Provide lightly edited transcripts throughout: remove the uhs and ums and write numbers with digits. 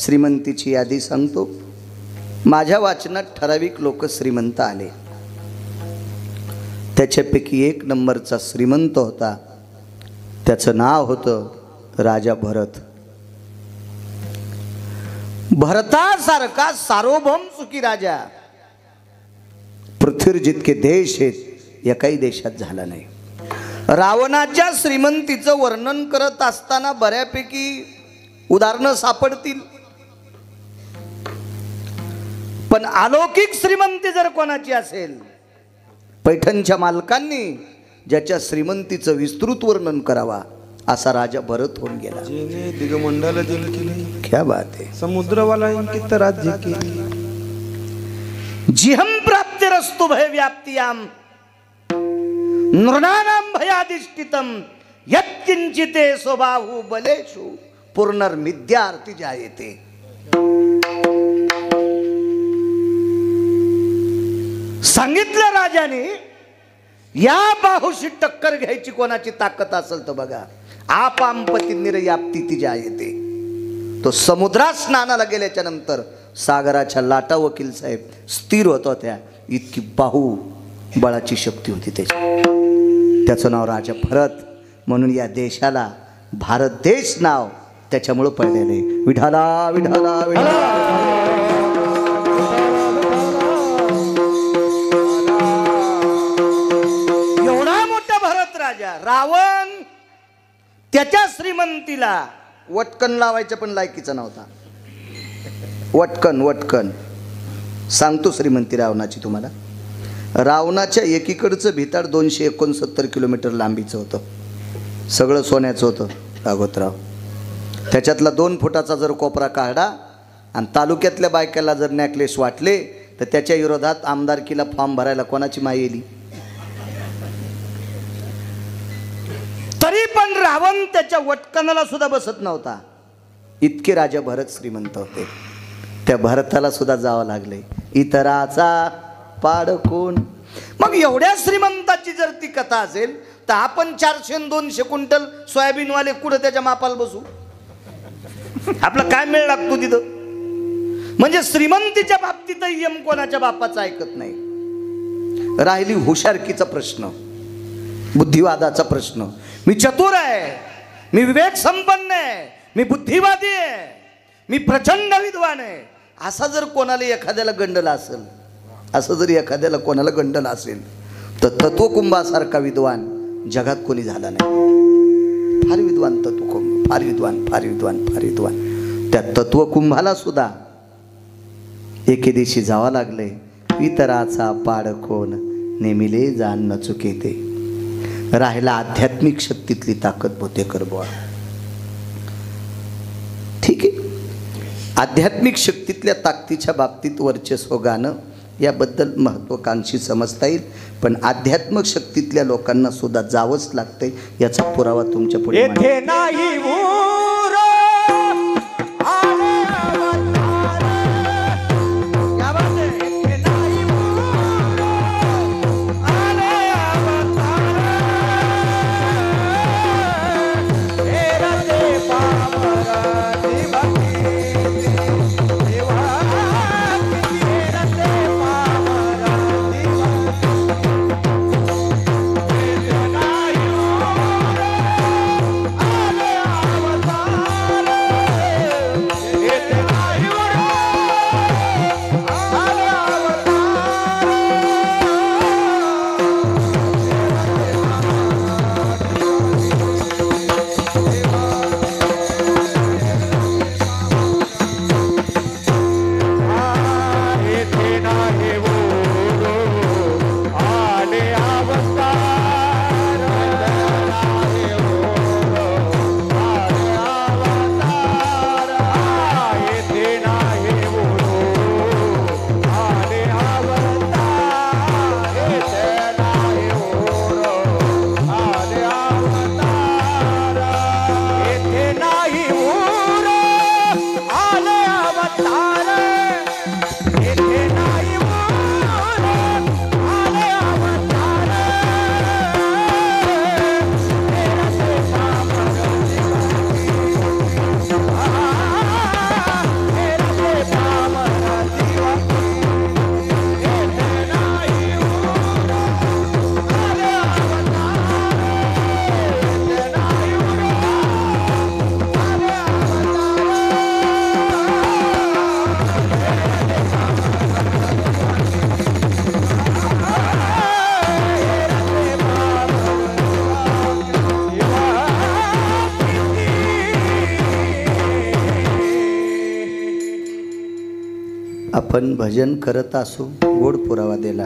श्रीमंतीची यादी सांगतो. माझ्या वाचनात ठराविक लोक श्रीमंत आले. त्याच्यापैकी एक नंबरचा श्रीमंत होता. त्याचं नाव होतं राजा भरत. भरतासारखा सार्वभौम सुखी राजा पृथ्वीवर जितके देश आहेत एकाही देशात झाला नाही. रावणाच्या श्रीमंतीचं वर्णन करत असताना बऱ्यापैकी उदाहरणं सापडतील, पण अलौकिक श्रीमंती जर कोणाची असेल, पैठणच्या मालकांनी ज्याच्या श्रीमंतीचं विस्तृत वर्णन करावा असा राजा भरत होऊन गेला. दिगमंडल दिल केले, क्या बात है. समुद्रवाला इंकित राज्य केले. जिहं प्राप्तिरस्तु भय व्याप्तियाम नृणानां भयाधिष्ठितम यत्किंचिते स्वबाहु बलेषु पुनर्मिद्यार्ति जायते. सांगितलं राजाने, या बाहुशी टक्कर घ्यायची कोणाची ताकद असेल तर बघा, आपांपती निर्याप्ती ती जायते. तो समुद्रात स्नानाला गेल्याच्या नंतर सागराच्या लाटा वकील साहेब स्थिर होत होत्या, इतकी बाहू बळाची शक्ती होती त्याची. त्याचं नाव राजा भरत, म्हणून या देशाला भारत देश नाव त्याच्यामुळे पडलेले. विठाला विठाला विठाला. रावण त्याच्या श्रीमंतीला वटकन लावायच्या पण लायकीचा नव्हता. वटकन वटकन सांगतो श्रीमंती रावणाची तुम्हाला. रावणाच्या एकीकडचं भिताड 269 किलोमीटर लांबीचं होतं. सगळं सोन्याचं होतं राघवतराव. त्याच्यातला 2 फुटाचा जर कोपरा काढा आणि तालुक्यातल्या बायकाला जर नेकलेस वाटले तर त्याच्या विरोधात आमदारकीला फॉर्म भरायला कोणाची माय येली. तरी पण रावण त्याच्या वटकनाला सुद्धा बसत नव्हता. इतके राजा भरत श्रीमंत होते. त्या भरताला सुद्धा जावं लागले. इतराचा पाड कोण. मग एवढ्या श्रीमंताची जर ती कथा असेल तर आपण 400-200 क्विंटल सोयाबीनवाले कुठं त्याच्या मापाला बसू. आपला काय मेळ लागतो तिथं. म्हणजे श्रीमंतीच्या बाबतीतही यम कोणाच्या बापाचा ऐकत नाही. राहिली हुशारकीचा प्रश्न, बुद्धिवादाचा प्रश्न. मी चतुर आहे, मी विवेक संपन्न आहे, मी बुद्धिवादी आहे, मी प्रचंड विद्वान आहे, असा जर कोणाला एखाद्याला गंडला असेल, असं जर एखाद्याला कोणाला गंडला असेल तर तत्वकुंभासारखा विद्वान जगात कोणी झाला नाही. फार विद्वान तत्वकुंभ, फार विद्वान, फार विद्वान, फार विद्वान. त्या तत्वकुंभाला सुद्धा एके दिवशी जावं लागले. इतराचा पाड कोण नेमिले जाण न चुकेते. राहिला आध्यात्मिक शक्तीतली ताकद बोतेकर बुवा. ठीक आहे, आध्यात्मिक शक्तीतल्या ताकदीच्या बाबतीत वर्चस्व गाणं याबद्दल महत्त्वाकांक्षी समजता येईल, पण आध्यात्मिक शक्तीतल्या लोकांना सुद्धा जावंच लागतंय याचा पुरावा तुमच्या पुढे नाही. आपण भजन करत असू, गोड पुरावा दिला,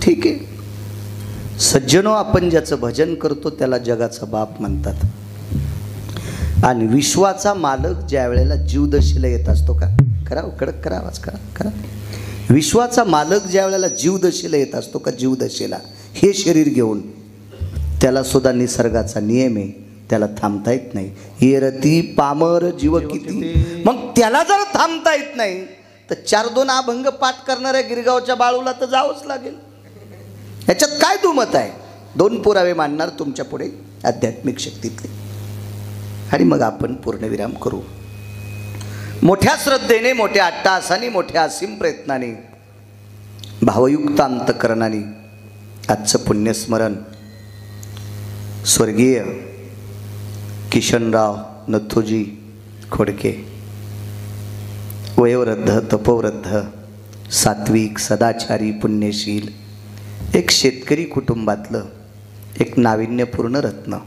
ठीक आहे. सज्जनो, आपण ज्याचं भजन करतो त्याला जगाचा बाप म्हणतात. आणि विश्वाचा मालक ज्या वेळेला जीवदशेला येत असतो, का करा कडक करा, आवाज करा करा. विश्वाचा मालक ज्या वेळेला जीवदशेला येत असतो, का जीवदशेला हे शरीर घेऊन, त्याला सुद्धा निसर्गाचा नियम आहे, त्याला थांबता येत नाही. येरती पामर जीव किती. मग त्याला जर थांबता येत नाही तर 4-2 अभंग पाठ करणाऱ्या गिरगावच्या बाळूला तर जावंच लागेल. याच्यात काय दुमत आहे? 2 पुरावे मांडणार तुमच्या पुढे आध्यात्मिक शक्तीतले, आणि मग आपण पूर्णविराम करू. मोठ्या श्रद्धेने, मोठ्या अट्टहासाने, मोठ्या असीम प्रयत्नाने, भावयुक्त अंतकरणाने आजचं पुण्यस्मरण स्वर्गीय किशनराव नथुजी खोडके, वयोवृद्ध, तपोवृद्ध, सात्विक, सदाचारी, पुण्यशील, एक शेतकरी कुटुंबातलं एक नाविन्यपूर्ण रत्न,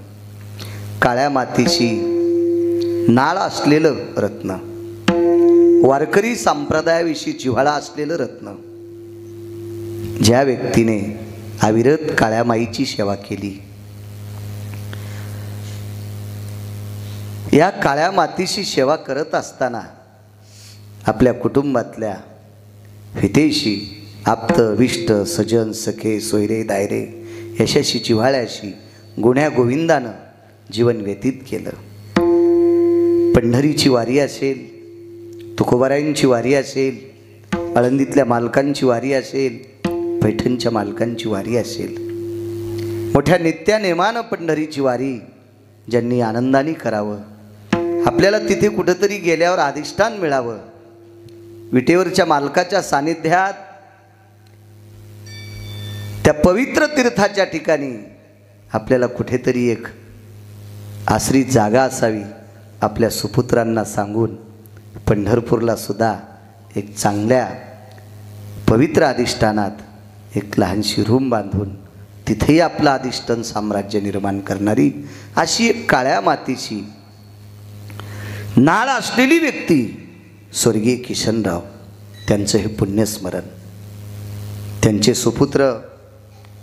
काळ्या मातीशी नाळ असलेलं रत्न, वारकरी संप्रदायाविषयी जिव्हाळा असलेलं रत्न, ज्या व्यक्तीने अविरत काळ्या माईची सेवा केली, या काळ्या मातीशी सेवा करत असताना आपल्या कुटुंबातल्या हितेशी, आप्त, विष्ट, सजन, सखे, सोयरे, दायरे यशाशी, जिव्हाळ्याशी, गुण्या गोविंदानं जीवन व्यतीत केलं. पंढरीची वारी असेल, तुकोबारायांची वारी असेल, आळंदीतल्या मालकांची वारी असेल, पैठणच्या मालकांची वारी असेल, मोठ्या नित्यानेमानं पंढरीची वारी ज्यांनी आनंदाने करावं, आपल्याला तिथे कुठंतरी गेल्यावर अधिष्ठान मिळावं, विटेवरच्या मालकाच्या सानिध्यात त्या पवित्र तीर्थाच्या ठिकाणी आपल्याला कुठेतरी एक आश्रित जागा असावी, आपल्या सुपुत्रांना सांगून पंढरपूरला सुद्धा एक चांगल्या पवित्र अधिष्ठानात एक लहानशी रूम बांधून तिथेही आपलं अधिष्ठान साम्राज्य निर्माण करणारी अशी एक काळ्या मातीची नाळ असलेली व्यक्ती स्वर्गीय किशनराव, त्यांचं हे पुण्यस्मरण. त्यांचे सुपुत्र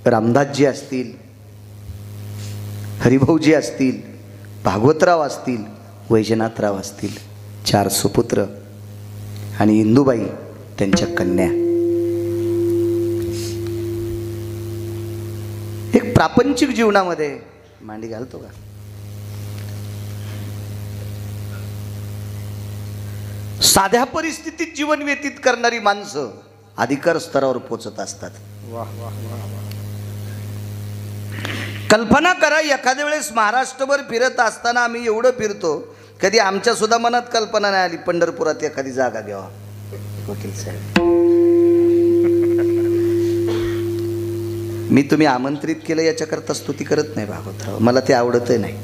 रामदासजी असतील, हरिभाऊजी असतील, भागवतराव असतील, वैजनाथराव असतील, 4 सुपुत्र आणि इंदुबाई त्यांच्या कन्या. एक प्रापंचिक जीवनामध्ये मांडी घालतो का? साध्या परिस्थितीत जीवन व्यतीत करणारी माणसं अधिकार स्तरावर पोचत असतात. कल्पना करा, एखाद्या वेळेस महाराष्ट्रभर फिरत असताना आम्ही एवढं फिरतो, कधी आमच्या सुद्धा मनात कल्पना नाही आली पंढरपुरात एखादी जागा घ्यावा. वकील साहेब, मी तुम्ही आमंत्रित केलं याच्याकरता स्तुती करत नाही भागवतराव, मला ते आवडतही नाही.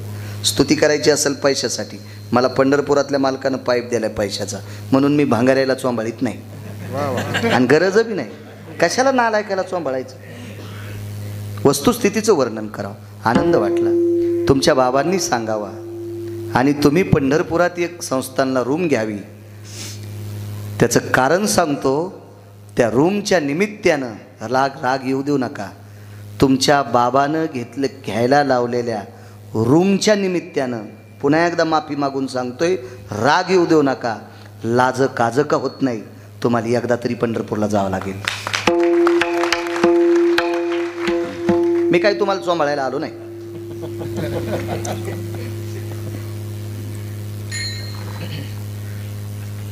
स्तुती करायची असेल पैशासाठी, मला पंढरपुरातल्या मालकानं पाईप दिलाय पैशाचा, म्हणून मी भांगाऱ्याला चोंबाळीत नाही आणि गरज बी नाही. कशाला नालायकाला चोंबाळायचं? वस्तुस्थितीचं वर्णन करावं, आनंद वाटला, तुमच्या बाबांनी सांगावा, आणि तुम्ही पंढरपुरात एक संस्थानला रूम घ्यावी. त्याचं कारण सांगतो, त्या रूमच्या निमित्तानं राग येऊ देऊ नका. तुमच्या बाबानं घ्यायला लावलेल्या रूमच्या निमित्तानं पुन्हा एकदा माफी मागून सांगतोय, राग येऊ देऊ नका. लाज काज का होत नाही, तुम्हाला एकदा तरी पंढरपूरला जावं लागेल. मी काही तुम्हाला चोंबाळायला आलो नाही.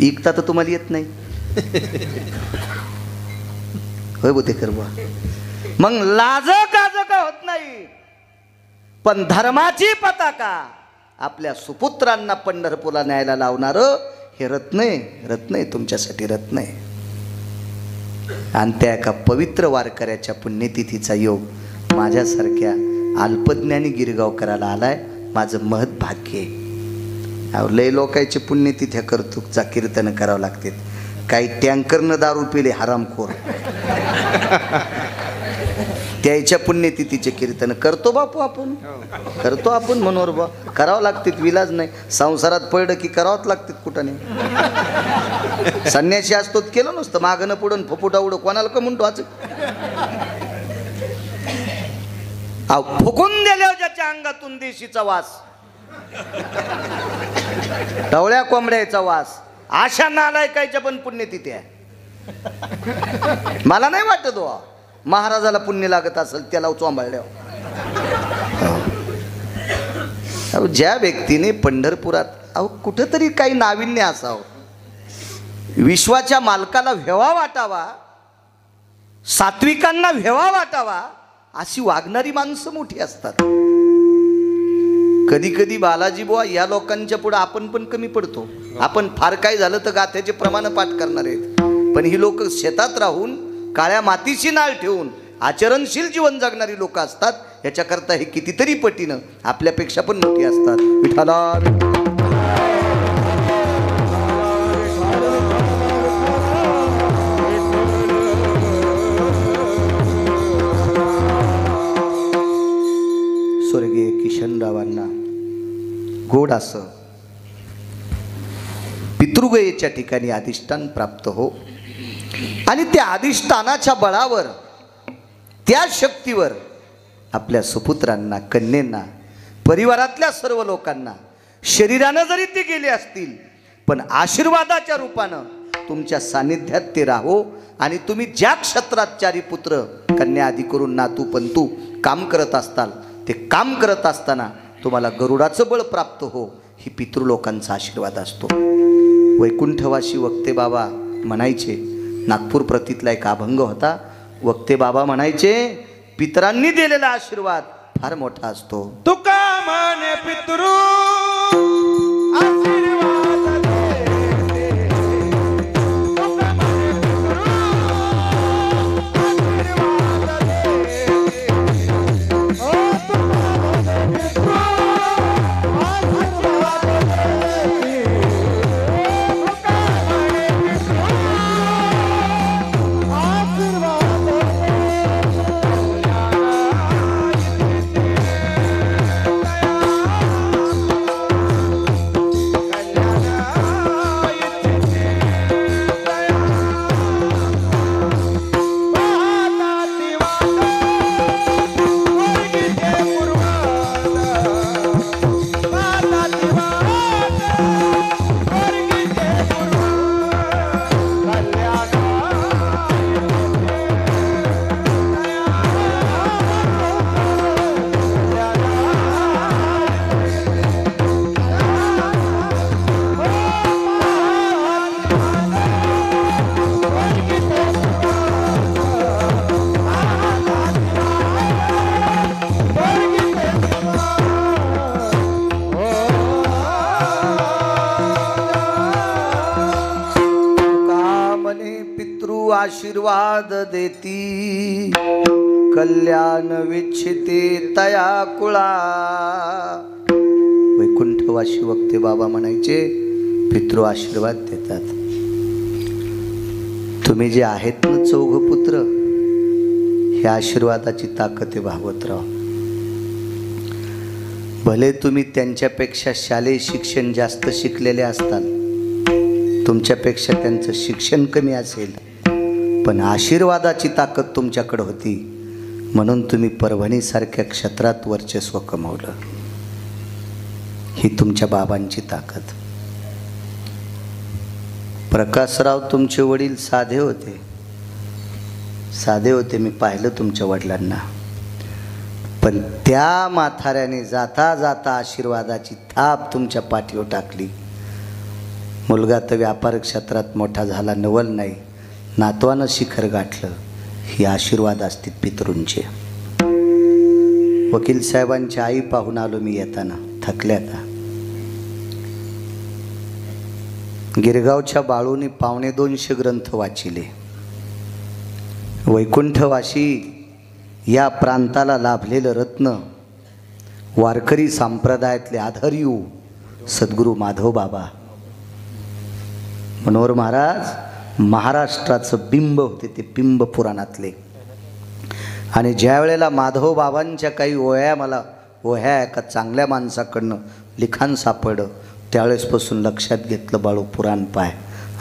इकता तर तुम्हाला येत नाही, होय बोतेकर बुवा. मग लाज काज का होत नाही, पण धर्माची पताका आपल्या सुपुत्रांना पंढरपूरला न्यायला लावणारं हे रत्न आहे, रत्न आहे, तुमच्यासाठी रत्न आहे. आणि त्या एका पवित्र वारकऱ्याच्या पुण्यतिथीचा योग माझ्यासारख्या अल्पज्ञानी गिरगावकराला आलाय. माझं महत् भाग्य आहे. लय लोकांचे पुण्यतिथ्या करतो, चा कीर्तन करावं लागते. काही टँकरनं दारू पिले हरामखोर. त्याच्या पुण्यतिथीचे कीर्तन करतो बापू आपण, करतो आपण मनोहर बा, करावं लागते, विलाज नाही. संसारात पडलं की करावंच लागते कुठं नाही. संन्यासी असतो केलं नसतं, मागणं पुढं फुफुटा उडं कोणाला का म्हणतो आज. फुकून दिल्यावर ज्याच्या अंगातून देशीचा वास, टवळ्या कोंबड्याचा वास, अशा नालायकाच्या पण पुण्यतिथी आहे. मला नाही वाटत हो महाराजाला पुण्य लागत असेल त्याला चोंबाळल्या. ज्या व्यक्तीने पंढरपुरात कुठंतरी काही नाविन्य असावं, विश्वाच्या मालकाला व्हेवा वाटावा, सात्विकांना व्हेवा वाटावा, अशी वागणारी माणसं मोठी असतात. कधी कधी बालाजी बुवा या लोकांच्या पुढे आपण पण कमी पडतो. आपण फार काय झालं तर गाथ्याचे प्रमाण पाठ करणार आहेत, पण ही लोक शेतात राहून काळ्या मातीची नाळ ठेवून आचरणशील जीवन जगणारी लोक असतात. याच्याकरता हे कितीतरी पटीनं आपल्यापेक्षा पण मोठी असतात. विठ्ठला स्वर्गीय किशनरावांना गोड असं पितृगयेच्या ठिकाणी अधिष्ठान प्राप्त हो, आणि त्या अधिष्ठानाच्या बळावर, त्या शक्तीवर आपल्या सुपुत्रांना, कन्येंना, परिवारातल्या सर्व लोकांना, शरीरानं जरी ते गेले असतील पण आशीर्वादाच्या रूपानं तुमच्या सानिध्यात ते राहो. आणि तुम्ही ज्या क्षेत्रात चारी पुत्र कन्या आदी करून नातू पंतू काम करत असताल, ते काम करत असताना तुम्हाला गरुडाचं बळ प्राप्त हो, ही पितृलोकांचा आशीर्वाद असतो. वैकुंठवासी वक्ते बाबा म्हणायचे, नागपूर प्रतीतला एक अभंग होता. वक्ते बाबा म्हणायचे, पितरांनी दिलेला आशीर्वाद फार मोठा असतो. तुका माने पितृ आशीर्वाद देते, तुका माने पितृ आशीर्वाद देते, ओ तुका माने पितृ आशीर्वाद देते, तुका माने पितृ आशीर्वाद आशीर्वाद देती, कल्याण विच्छिते तया कुळा. वैकुंठवासी वक्ते बाबा म्हणायचे, पितृ आशीर्वाद देतात. तुम्ही जे आहेत ना चौघ पुत्र, हे आशीर्वादाची ताकद आहे भागवतराव. भले तुम्ही त्यांच्यापेक्षा शालेय शिक्षण जास्त शिकलेले असताल, तुमच्यापेक्षा त्यांचं शिक्षण कमी असेल, पण आशीर्वादाची ताकद तुमच्याकडे होती म्हणून तुम्ही परभणीसारख्या क्षेत्रात वर्चस्व कमवलं. ही तुमच्या बाबांची ताकद. प्रकाशराव तुमचे वडील साधे होते, साधे होते, मी पाहिलं तुमच्या वडिलांना. पण त्या म्हाताऱ्याने जाता जाता आशीर्वादाची थाप तुमच्या पाठीवर टाकली. मुलगा तर व्यापार क्षेत्रात मोठा झाला, नवल नाही, नातवानं शिखर गाठलं. ही आशीर्वाद असतील पितृंचे. वकील साहेबांची आई पाहून आलो मी येताना, थकल्याता. गिरगावच्या बाळूने 250 ग्रंथ वाचिले. वैकुंठवासी या प्रांताला लाभलेलं रत्न, वारकरी संप्रदायातले आधार्यू सद्गुरू माधव बाबा मनोहर महाराज महाराष्ट्राचं बिंब होते. ते बिंब पुराणातले आणि ज्या वेळेला माधव बाबांच्या काही ओह्या एका चांगल्या माणसाकडनं लिखाण सापडलं, त्यावेळेसपासून लक्षात घेतलं बाळू पुराण पाय,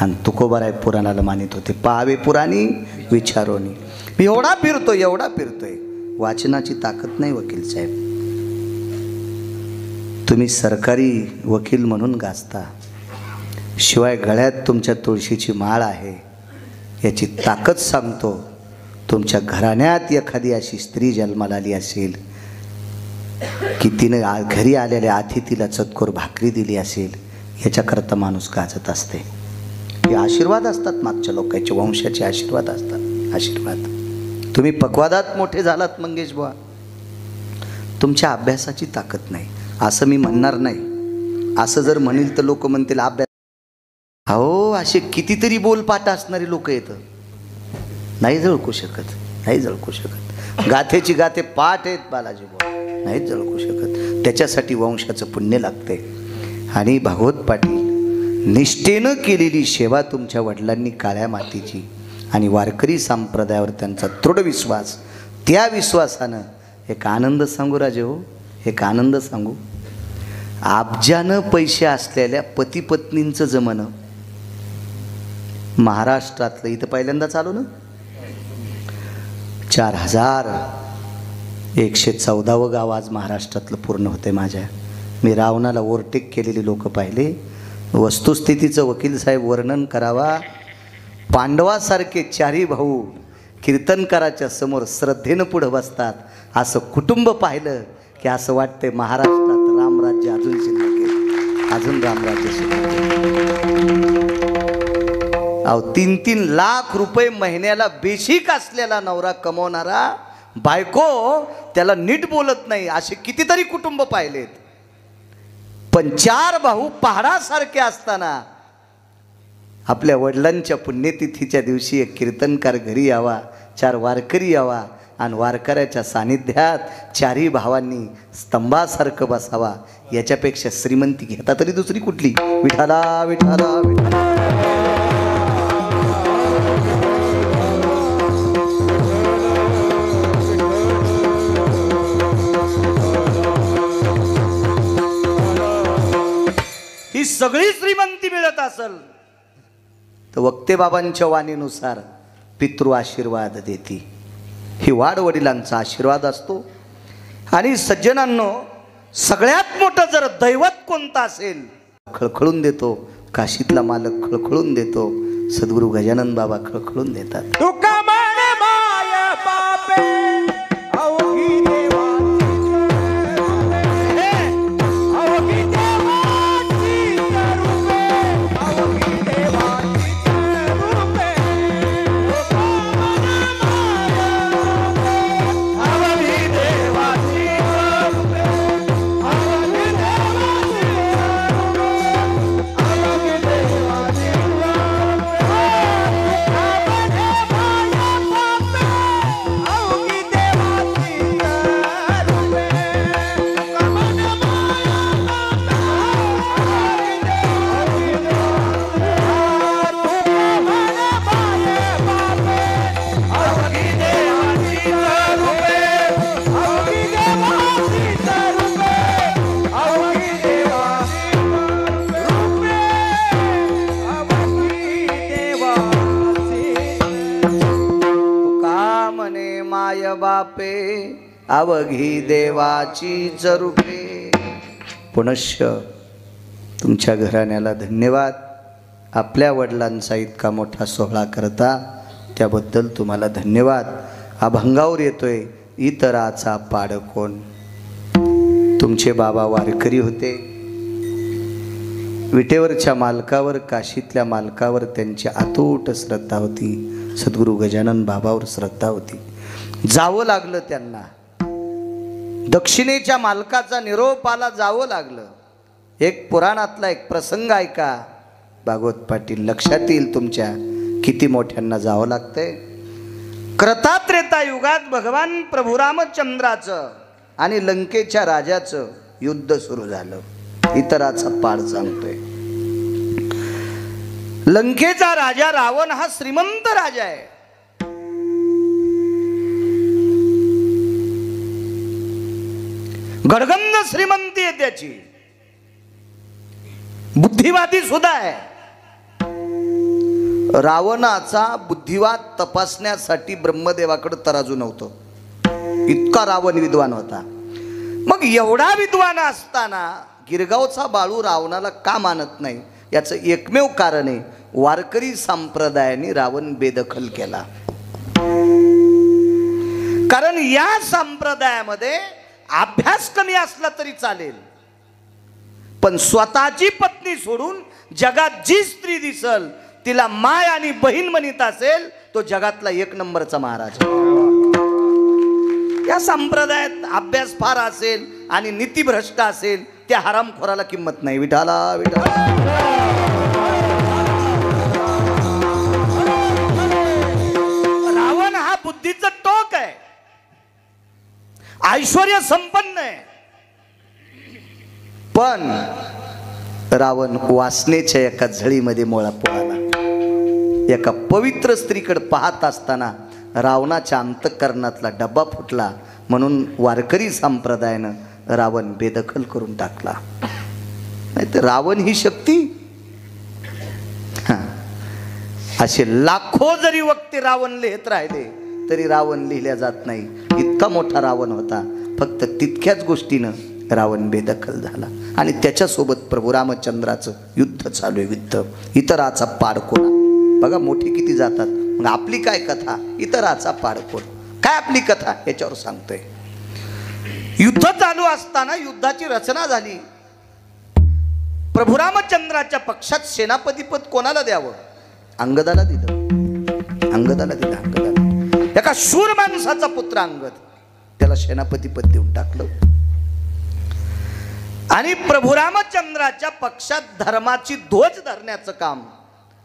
आणि तुकोबाराय पुराणाला मानित होते. पाहावे पुराणी विचारोनी. मी एवढा फिरतोय, वाचनाची ताकद नाही वकील साहेब. तुम्ही सरकारी वकील म्हणून गाजता, शिवाय गळ्यात तुमच्या तुळशीची माळ आहे. याची ताकद सांगतो. तुमच्या घराण्यात एखादी अशी स्त्री जन्माला आली असेल की तिनं घरी आलेल्या अतिथीला चतकोर भाकरी दिली असेल, याच्याकरता माणूस गाजत असते. हे आशीर्वाद असतात, मागच्या लोकांचे वंशाचे आशीर्वाद असतात. आशीर्वाद. तुम्ही पक्वादात मोठे झालात मंगेश बुवा, तुमच्या अभ्यासाची ताकद नाही असं मी म्हणणार नाही. असं जर म्हणेल तर लोक म्हणतील अभ्यास. अहो, असे कितीतरी बोलपाट असणारी लोक येतं, नाही झळकू शकत. गाथेची गाथे पाठ आहेत बालाजी बुवा, नाहीच झळकू शकत. त्याच्यासाठी वंशाचं पुण्य लागते. आणि भागवत पाटील, निष्ठेनं केलेली सेवा तुमच्या वडिलांनी काळ्या मातीची, आणि वारकरी संप्रदायावर त्यांचा दृढ विश्वास, त्या विश्वासानं एक आनंद सांगू राजे हो, एक आनंद सांगू. अब्जानं पैसे असलेल्या पती पत्नींचं जमणं महाराष्ट्रातलं इथं पहिल्यांदा चालू ना. 4114 गाव आज महाराष्ट्रातलं पूर्ण होते माझ्या. मी रावणाला ओव्हरटेक केलेली लोक पाहिले. वस्तुस्थितीचं वकील साहेब वर्णन करावा. पांडवासारखे 4 भाऊ कीर्तनकाराच्या समोर श्रद्धेनं पुढं बसतात, असं कुटुंब पाहिलं की असं वाटतंय महाराष्ट्रात रामराज्य अजून शिल्लक आहे, अजून रामराज्य शिल्लक आहे. अहो, 3-3 लाख रुपये महिन्याला बेशिक असलेला नवरा कमवणारा, बायको त्याला नीट बोलत नाही, असे कितीतरी कुटुंब पाहिलेत. पण 4 भाऊ पहाडासारखे असताना आपल्या वडिलांच्या पुण्यतिथीच्या दिवशी एक कीर्तनकार घरी यावा, 4 वारकरी यावा, आणि वारकऱ्याच्या सानिध्यात 4ही भावांनी स्तंभासारखं बसावा. याच्यापेक्षा श्रीमंती घेता तरी दुसरी कुठली? विठाला विठाला विठाला. ही सगळी श्रीमंती मिळत असेल तर वक्ते बाबांच्या वाणीनुसार पितृ आशीर्वाद देती. ही वाढ वडिलांचा आशीर्वाद असतो. आणि सज्जनांनो, सगळ्यात मोठं जर दैवत कोणतं असेल, खळखळून देतो. काशीतला मालक खळखळून देतो, सद्गुरू गजानन बाबा खळखळून देतात. तुका म्हणे माय बापे अवघी बापे अवघी देवाची जरुपे. पुनश्च तुमच्या घराण्याला धन्यवाद. आपल्या वडिलांचा इतका मोठा सोहळा करता त्याबद्दल तुम्हाला धन्यवाद. अभंगावर येतोय इतराचा पाड कोण. तुमचे बाबा वारकरी होते. विटेवरच्या मालकावर, काशीतल्या मालकावर त्यांची अतूट श्रद्धा होती. सद्गुरू गजानन बाबावर श्रद्धा होती. जावं लागलं त्यांना. दक्षिणेच्या मालकाचा निरोप आला, जावं लागलं. एक पुराणातला एक प्रसंग ऐका भागवत पाटील, लक्षात येईल तुमच्या किती मोठ्यांना जावं लागतंय. क्रतात्रेता युगात भगवान प्रभू रामचंद्राचं आणि लंकेच्या राजाचं युद्ध सुरू झालं. इतराचा पाड सांगतोय. लंकेचा राजा रावण हा श्रीमंत राजा आहे. गडगंज श्रीमंती आहे त्याची, बुद्धिवादी सुद्धा आहे. रावणाचा बुद्धिवाद तपासण्यासाठी ब्रह्मदेवाकडे तराजू नव्हतं, इतका रावण विद्वान होता. मग एवढा विद्वान असताना गिरगावचा बाळू रावणाला का मानत नाही, याचं एकमेव कारण आहे, वारकरी संप्रदायाने रावण बेदखल केला. कारण या संप्रदायामध्ये अभ्यास कमी असला तरी चालेल, पण स्वतःची पत्नी सोडून जगात जी स्त्री दिसल तिला माय आणि बहीण म्हणत असेल तो जगातला एक नंबरचा महाराज. या संप्रदायात अभ्यास फार असेल आणि नीतिभ्रष्ट असेल त्या हरामखोराला किंमत नाही. विठाला विठाला. रावण हा बुद्धीचं टोक आहे, ऐश्वर्य संपन्न आहे, पण रावण वासनेच्या एका झळीमध्ये मोळा पोळाला. एका पवित्र स्त्रीकडे पाहत असताना रावणाच्या अंतःकरणातला डब्बा फुटला, म्हणून वारकरी संप्रदायानं रावण बेदखल करून टाकला. नाही तर रावण ही शक्ती. असे लाखो जरी वक्ते रावण लिहित राहिले तरी रावण लिहिल्या जात नाही. इतका मोठा रावण होता, फक्त तितक्याच गोष्टीनं रावण बेदखल झाला. आणि त्याच्यासोबत प्रभू रामचंद्राचं युद्ध चालू आहे. युद्ध, इतराचा पाडकोणा. बघा मोठे किती जातात. मग आपली काय कथा, इतराचा पाडकोण. काय आपली कथा याच्यावर सांगतोय. युद्ध चालू असताना युद्धाची रचना झाली. प्रभू रामचंद्राच्या पक्षात सेनापतीपद कोणाला द्यावं, अंगदाला दिलं. अंगदाला दिलं. अंगदाला, एका शूर माणसाचा पुत्र अंगद, त्याला सेनापतीपद देऊन टाकलं. आणि प्रभू रामचंद्राच्या पक्षात धर्माची ध्वज धरण्याचं काम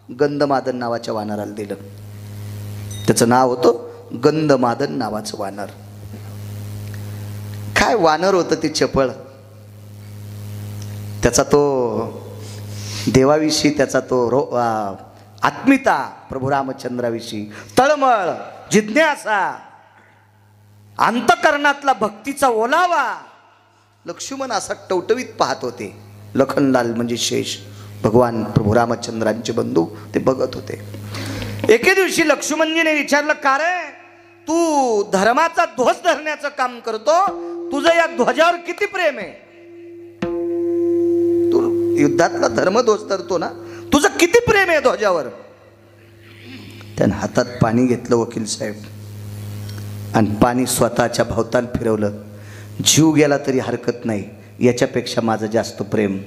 गंधमादन नावाच्या वानराला दिलं. त्याचं नाव होतं गंधमादन नावाचं वानर. काय वानर होतं ते चपळ. त्याचा तो देवाविषयी त्याचा तो आत्मीयता, प्रभू रामचंद्राविषयी तळमळ, जिज्ञासा, अंतकरणातला भक्तीचा ओलावा. लक्ष्मण असा टवटवीत पाहत होते. लखनलाल म्हणजे शेष, भगवान प्रभू रामचंद्रांचे बंधू, ते बघत होते. एके दिवशी लक्ष्मणजीने विचारलं, का रे तू धर्माचा ध्वज धरण्याचं काम करतो, तुझं या ध्वजावर किती प्रेम आहे? तू युद्धातला धर्मध्वज धरतो ना, तुझं किती प्रेम आहे ध्वजावर? त्याने हातात पाणी घेतलं वकील साहेब, आणि पाणी स्वतःच्या भोवताल फिरवलं. जीव गेला तरी हरकत नाही, याच्यापेक्षा माझं जास्त प्रेम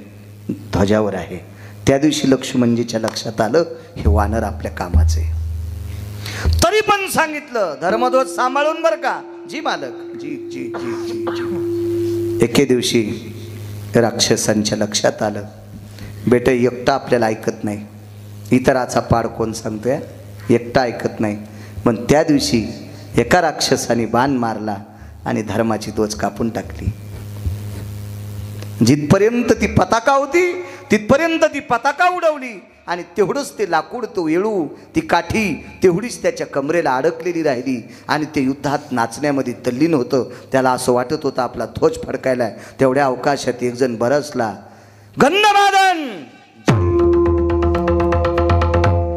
ध्वजावर आहे. त्या दिवशी लक्ष्मणजीच्या लक्षात आलं, हे वानर आपल्या कामाचे. तरी पण सांगितलं, धर्मध्वज सांभाळून बरं का. जी मालक, जी जी जी जी जी. एके दिवशी राक्षसांच्या लक्षात आलं, बेटा एकटा आपल्याला ऐकत नाही. इतराचा पाड कोण सांगतोय, एकटा ऐकत नाही. पण त्या दिवशी एका राक्षसाने बाण मारला आणि धर्माची ध्वज कापून टाकली. जिथपर्यंत ती पताका होती तिथपर्यंत ती पताका उडवली, आणि तेवढंच ते लाकूड, तो येळू, ती काठी तेवढीच त्याच्या कमरेला अडकलेली राहिली. आणि ते युद्धात नाचण्यामध्ये तल्लीन होतं. त्याला असं वाटत होतं आपला ध्वज फडकायला. तेवढ्या अवकाशात एक जण बरसला, गंधमादन.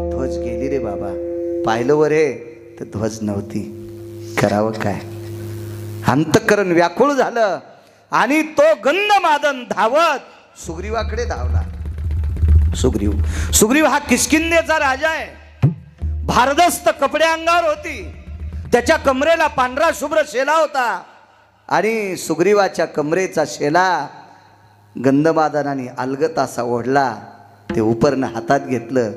ध्वज गेली रे बाबा. पाहिलं वर हे तर ध्वज नव्हती. करावं काय? अंतःकरण व्याकुळ झालं, आणि तो गंधमादन धावत सुग्रीवाकडे धावला. सुग्रीव हा किष्किंधेचा राजा आहे. भारदस्त कपडे अंगावर होती, त्याच्या कमरेला पांढरा शुभ्र शेला होता, आणि सुग्रीवाच्या कमरेचा शेला गंधमादनाने अलगत असा ओढला. ते उपरनं हातात घेतलं.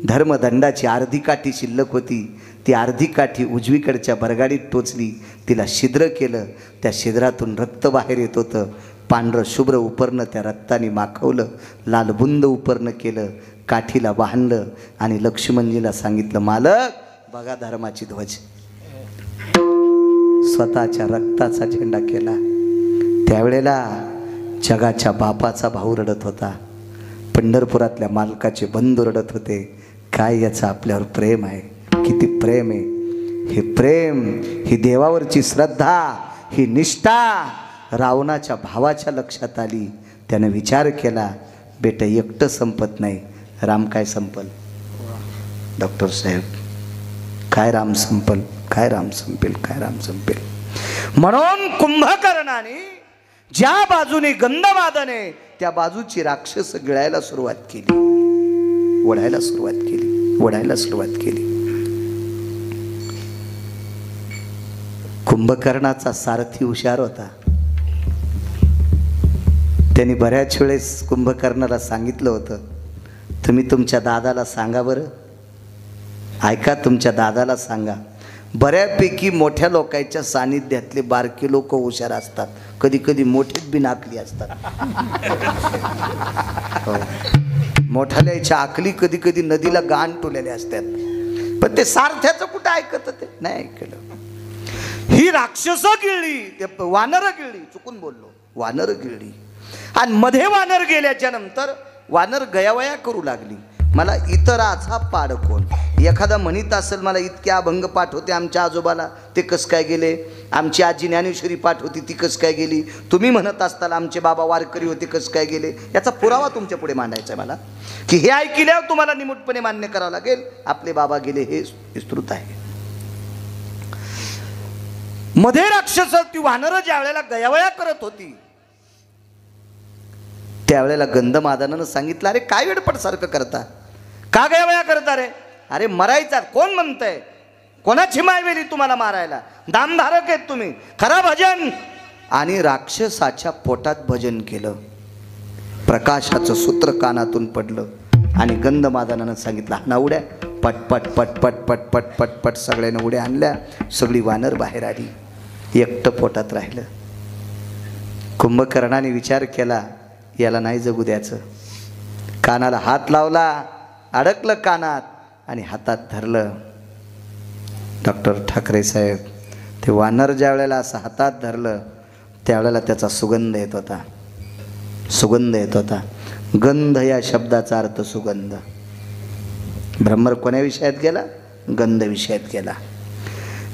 धर्मदंडाची अर्धी काठी शिल्लक होती, ती अर्धी काठी उजवीकडच्या बरगाडीत टोचली, तिला छिद्र केलं. त्या छिद्रातून रक्त बाहेर येत होतं. पांढरं शुभ्र उपरनं त्या रक्ताने माखवलं, लालबुंद उपरनं केलं, काठीला बांधलं, आणि लक्ष्मणजीला सांगितलं, मालक बघा धर्माची ध्वज. स्वतःच्या रक्ताचा झेंडा केला. त्यावेळेला जगाच्या बापाचा भाऊ रडत होता, पंढरपुरातल्या मालकाचे बंधू रडत होते. काय याचं आपल्यावर प्रेम आहे, किती प्रेम आहे. हे प्रेम, ही देवावरची श्रद्धा, ही निष्ठा रावणाच्या भावाच्या लक्षात आली. त्यानं विचार केला, बेटा एकटं संपत नाही, राम काय संपल. डॉक्टर साहेब, काय राम संपल, काय राम संपेल, काय राम संपेल. म्हणून कुंभकर्णाने ज्या बाजूने गंधमादन आहे त्या बाजूची राक्षस गिळायला सुरुवात केली, ओढायला सुरुवात केली, ओढायला सुरुवात केली. कुंभकर्णाचा सारथी हुशार होता. त्यांनी बऱ्याच वेळेस कुंभकर्णाला सांगितलं होतं, तुम्ही तुमच्या दादाला सांगा बरं, ऐका, तुमच्या दादाला सांगा. बऱ्यापैकी मोठ्या लोकांच्या सानिध्यातले बारके लोक हुशार असतात, कधी कधी मोठेच बिनाकली असतात. हो. मोठ्याच्या आकली कधी कधी नदीला गाण टोलेल्या असतात, पण ते सारथ्याचं कुठं ऐकत, ते नाही ऐकलं. ही राक्षस गिळली, ते वानर गिळली, चुकून बोललो, वानर गिळली. आणि मध्ये वानर गेल्याच्या नंतर वानर गयावया करू लागली, मला इतराचा पाड कोण. एखादा म्हणत असेल, मला इतके अभंग पाठ होते आमच्या आजोबाला, ते कस काय गेले. आमची आजी ज्ञानेश्वरी पाठ होती, ती कस काय गेली. तुम्ही म्हणत असताल आमचे बाबा वारकरी होते, कस काय गेले. याचा पुरावा तुमच्या पुढे मांडायचा आहे मला, की हे ऐकल्यावर तुम्हाला निमूटपणे मान्य करावं लागेल, आपले बाबा गेले हे विस्तृत आहे. मध्ये राक्षस ती वानर ज्या वेळेला गयावया करत होती, त्यावेळेला गंधमादनानं सांगितलं, अरे काय वेडपट सारखं करता, का गयावया करता रे. अरे मरायचा कोण म्हणतंय, कोणाची मायवेली तुम्हाला मारायला, दामधारक आहेत तुम्ही, खरा भजन. आणि राक्षसाच्या पोटात भजन केलं. प्रकाशाचं सूत्र कानातून पडलं आणि गंधमादनानं सांगितलं, ना उड्या, पट पट पट पट पट पट पट पट सगळ्यानं उड्या आणल्या. सगळी वानर बाहेर आली, एकटं पोटात राहिलं. कुंभकर्णाने विचार केला, याला नाही जगू द्यायचं. कानाला हात लावला, अडकलं कानात आणि हातात धरलं. डॉक्टर ठाकरे साहेब, ते वानर ज्या वेळेला असं हातात धरलं त्यावेळेला त्याचा सुगंध येत होता, सुगंध येत होता. गंध या शब्दाचा अर्थ सुगंध. भ्रमर कोण्या विषयात गेला, गंध विषयात गेला.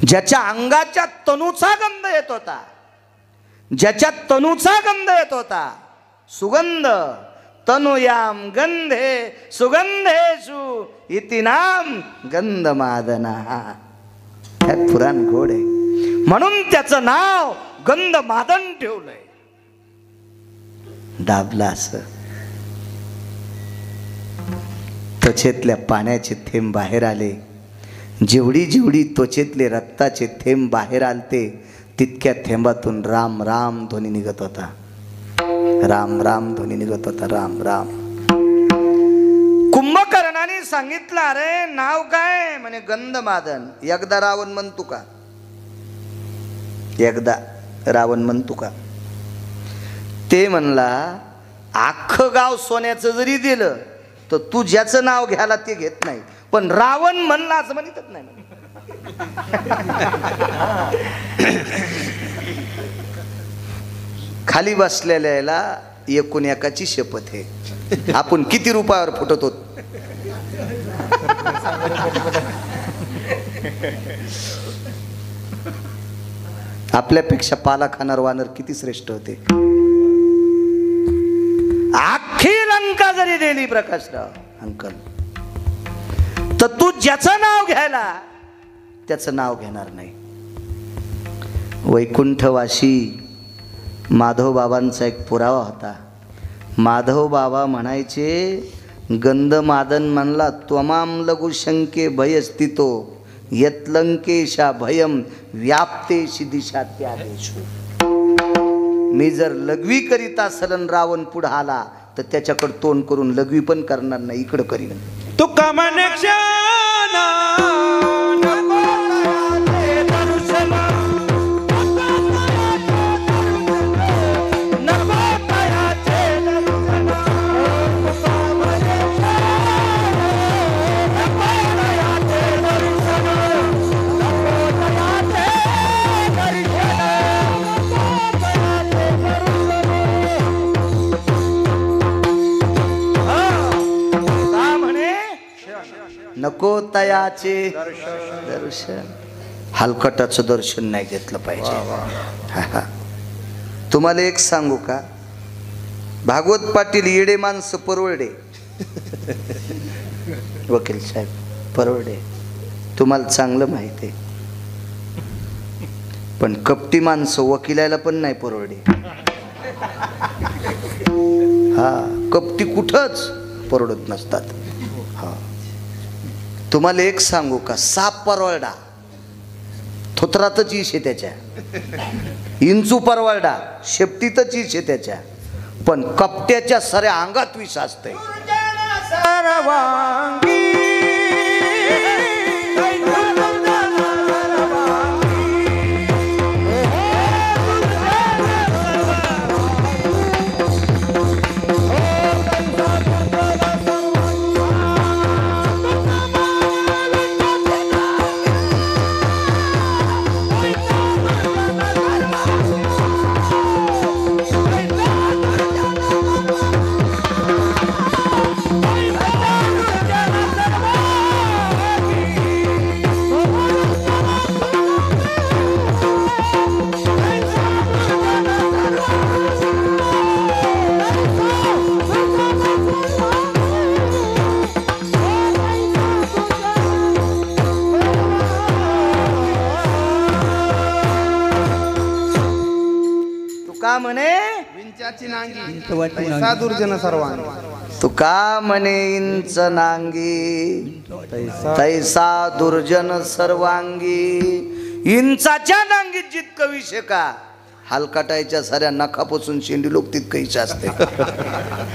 ज्याच्या अंगाच्या तनूचा गंध येत होता, ज्याच्या तनूचा गंध येत होता, सुगंध. तनुयाम गंधे सुगंधेषु इति नाम गंधमादना. त्यात पुराण गोड आहे, म्हणून त्याचं नाव गंधमादन ठेवलंय. दाबला असं त्वचेतल्या पाण्याचे थेंब बाहेर आले. जेवढी जेवढी त्वचेतले रक्ताचे थेंब बाहेर आलते, तितक्या थेंबातून राम राम ध्वनी निघत होता, राम राम ध्वनी निघत होता, राम राम. कुंभकर्णाने सांगितलं, अरे नाव काय, म्हणे गंधमादन. एकदा रावण म्हणतो का, एकदा रावण म्हणतो का. ते म्हणला, अख्खं गाव सोन्याचं जरी दिलं तर तू ज्याचं नाव घ्यायला ते घेत नाही, पण रावण म्हणला असं म्हणतच नाही. खाली बसलेल्याला एकूण एकाची शपथ आहे, आपण किती रुपयावर फुटत होत. आपल्यापेक्षा पाला खाणार वानर किती श्रेष्ठ होते. अख्खी लंका जरी दिली प्रकाशराव अंकल, तर तू ज्याचं नाव घ्यायला त्याचं नाव घेणार नाही. वैकुंठवासी माधव बाबांचा एक पुरावा होता. माधव बाबा म्हणायचे, गंधमादन म्हणला, त्वमाम लघु शंके भयस्थितो यत्लंकेशा भयम व्याप्तेशी दिशा त्यादेशो. मी जर लघवी करीत असेल रावण पुढे आला तर त्याच्याकडे तोंड करून लघवी पण करणार नाही, इकडं करीन. तुका मन क्षणा नको तयाचे दर्शन. हलकटाचं दर्शन नाही घेतलं पाहिजे. तुम्हाला एक सांगू का, भागवत पाटील येडे माणसं परवडे. वकील साहेब परवडे, तुम्हाला चांगलं माहिती आहे. पण कपटी माणसं वकिलाला पण नाही परवडे. हा, कपटी कुठंच परवडत नसतात. हा, तुम्हाला एक सांगू का, साप परवडा थोत्रातच इश आहे त्याच्या, इंचू परवडा शेपटीतच इश आहे त्याच्या, पण कपट्याच्या सऱ्या अंगात विष असते. तुका म्हणे विंचाची नांगी तैसा दुर्जन सर्वांगी. तुका म्हणे इंच नांगी तैसा दुर्जन सर्वांगी. इंचाच्या नांगीत जितकं विष का, हलकाटायच्या साऱ्या नखापासून शेंडी लोक तितकं इच्छा असते.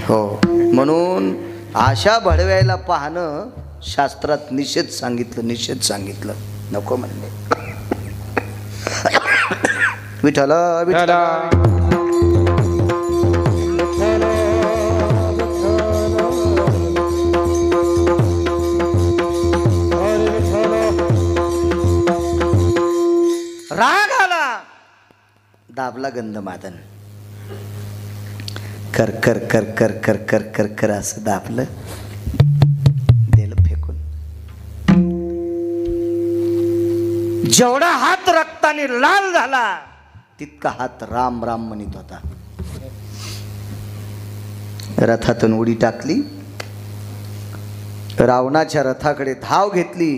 हो, म्हणून आशा भडवायला पाहणं शास्त्रात निषेध सांगितलं, निषेध सांगितलं. नको म्हणले. विठ्ठल विठ्ठल. राग आला, दाबला गंधमादन. कर कर कर कर कर कर कर कर असं दाबलं, दिलं फेकून. जेवढा हात रक्ताने लाल झाला तितका हात राम राम म्हणत होता. रथातून उडी टाकली, रावणाच्या रथाकडे धाव घेतली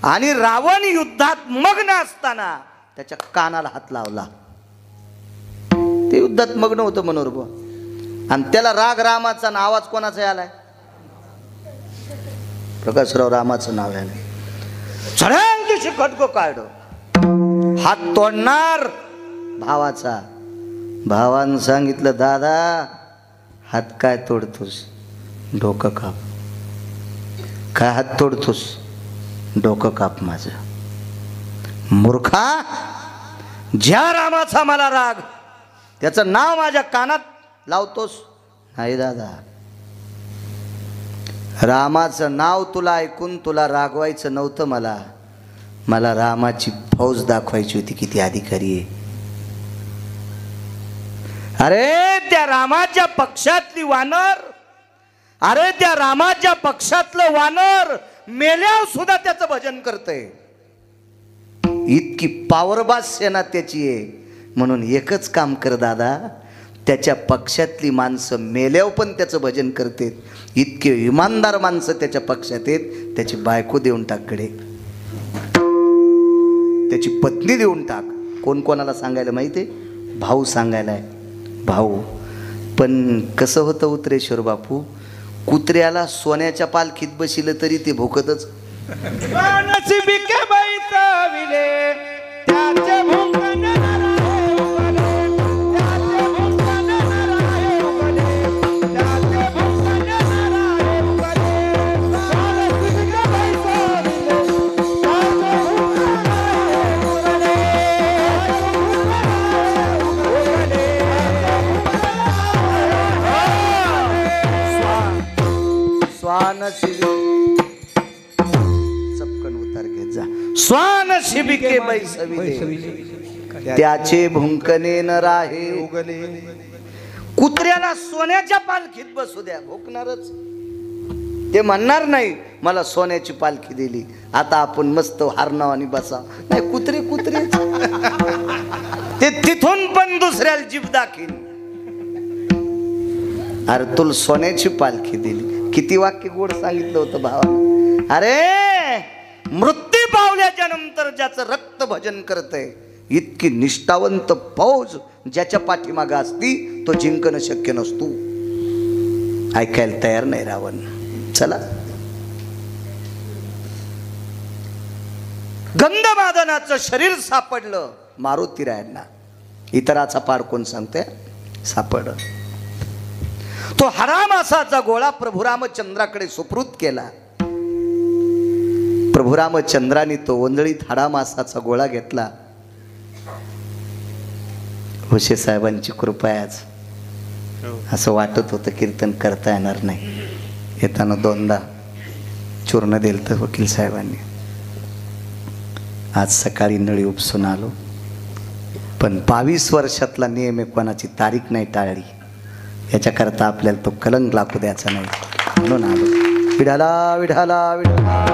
आणि रावण युद्धात मग्न असताना त्याच्या कानाला हात लावला. ते युद्धात मग्न होतं मनोरभ, आणि त्याला राग रामाचा आणि आवाज कोणाचा आलाय? प्रकाशराव रामाचं नाव आलंय. चढ्याल दिवशी खटको काढ, हात तोडणार भावाचा. भावानं सांगितलं, दादा हात काय तोडतोस? डोकं काप. काय हात तोडतोस? डोकं काप माझं. मूर्खा, ज्या रामाचा मला राग त्याचं नाव माझ्या कानात लावतोस? नाही दादा, रामाचं नाव तुला ऐकून तुला रागवायचं नव्हतं. मला रामाची फौज दाखवायची होती, किती अधिकारी आहे. अरे त्या रामाच्या पक्षातली वानर, अरे त्या रामाच्या पक्षातलं वानर मेल्यावर सुद्धा त्याचं भजन करतंय. इतकी पावरबाज सेना त्याची आहे. म्हणून एकच काम कर दादा, त्याच्या पक्षातली माणसं मेल्यावर पण त्याचं भजन करते. इतके इमानदार माणसं त्याच्या पक्षात आहेत. त्याची बायको देऊन टाक कडे, त्याची पत्नी देऊन टाक. कोण कोणाला सांगायला माहिती आहे? भाऊ सांगायलाय, भाऊ. पण कसं होतं उतरेश्वर बापू, कुत्र्याला सोन्याच्या पालखीत बसिलं तरी ते भोकतच. चपकन उतार घेत जा. स्वान शिबिके बैसविले, त्याचे भुंकणे न राहे उगले. कुत्र्याला सोन्याच्या पालखीत बसू द्या, भोकणारच. ते म्हणणार नाही मला सोन्याची पालखी दिली, आता आपण मस्त हारनाव आणि बसा. नाही, कुत्रे ते तिथून पण दुसऱ्या कुत्र्याला जीभ दाखीन. अरे तुला सोन्याची पालखी दिली. किती वाक्य गोड सांगितलं होतं भावा. अरे मृत्यू पावल्याच्या नंतर ज्याचं रक्त भजन करतय, इतकी निष्ठावंत फौज ज्याच्या पाठीमागे असती, तो जिंकणं शक्य नसतो. ऐकायला तयार नाही रावण. चला, गंधमादनाचं शरीर सापडलं मारुतीरायांना. इतराचा पार कोण सांगते? सापडलं. तो हरामासाचा गोळा प्रभू रामचंद्राकडे सुपूर्द केला. प्रभू रामचंद्राने तो ओंजळीत हाडामासाचा गोळा घेतला. हुशे साहेबांची कृपा आहे आज. असं वाटत होतं कीर्तन करता येणार नाही. येताना दोनदा चूर्ण दिलं तर वकील साहेबांनी. आज सकाळी नळी उपसून आलो. पण 22 वर्षातला नियम आहे, कोणाची तारीख नाही टाळली. याच्याकरता आपल्याला तो कलंक लागू द्यायचा नाही म्हणून आलो. विढाला विढाला विढाला.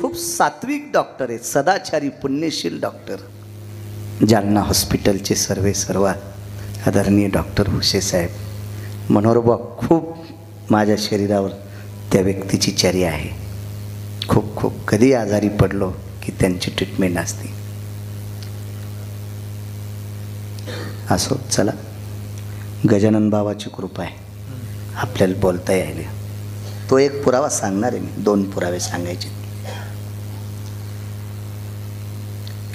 खूप सात्विक डॉक्टर आहेत, सदाचारी पुण्यशील डॉक्टर. जालना हॉस्पिटलचे सर्व आदरणीय डॉक्टर हुशे साहेब. मनोरबा खूप माझ्या शरीरावर त्या व्यक्तीची चर्या आहे. खूप खूप कधी आजारी पडलो की त्यांची ट्रीटमेंट असते. असो, चला, गजानन बाबाची कृपा आहे, आपल्याला बोलता यायला. तो एक पुरावा सांगणार आहे मी. 2 पुरावे सांगायचे.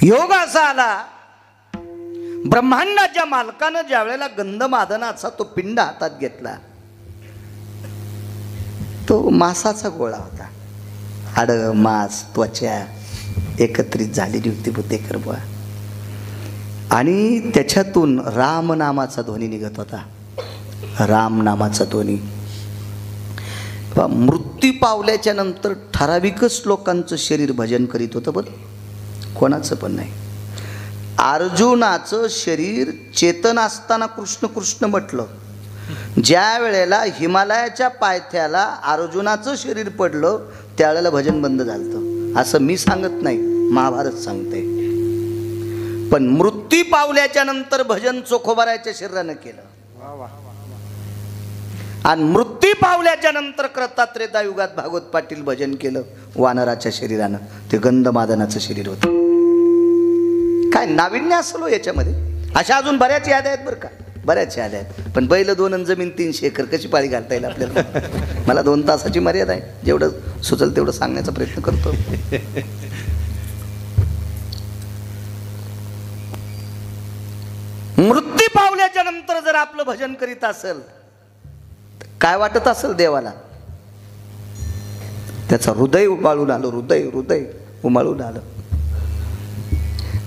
योग असा आला, ब्रह्मांडाच्या मालकानं ज्या वेळेला गंधमादनाचा तो पिंड हातात घेतला, तो मांसाचा गोळा होता. हाड, मांस, त्वचा एकत्रित झालेली होती बुद्धेकर बुवा. आणि त्याच्यातून राम नामाचा ध्वनी निघत होता. राम नामाचा ध्वनी. मृत्यू पावल्याच्या नंतर ठराविकच लोकांचं शरीर भजन करीत होतं. बरं, कोणाचं पण नाही. अर्जुनाचं शरीर चेतन असताना कृष्ण कृष्ण म्हटलं. ज्या वेळेला हिमालयाच्या पायथ्याला अर्जुनाचं शरीर पडलं, त्यावेळेला भजन बंद झालं. असं मी सांगत नाही, महाभारत सांगते. पण मृत्यू पावल्याच्या नंतर भजन चोखोबाराच्या शरीरानं केलं. आणि मृत्यू पावल्याच्या नंतर कृतात्रेता युगात भागवत पाटील भजन केलं वानराच्या शरीरानं. ते गंधमादनाचं शरीर होतं. काय नाविन्य असलो याच्यामध्ये. अशा अजून बऱ्याच याद्या आहेत बरं का, बऱ्याच याद्या आहेत. पण बैल 2 आणि जमीन 300 एकर कशी पाळी घालता येईल आपल्याला? मला 2 तासाची मर्यादा आहे. जेवढं सुचल तेवढं सांगण्याचा प्रयत्न करतो. मृत्यू पावल्याच्या नंतर जर आपलं भजन करीत असेल, काय वाटत असेल देवाला? त्याचं हृदय उमाळून आलं. हृदय उमाळून आलं.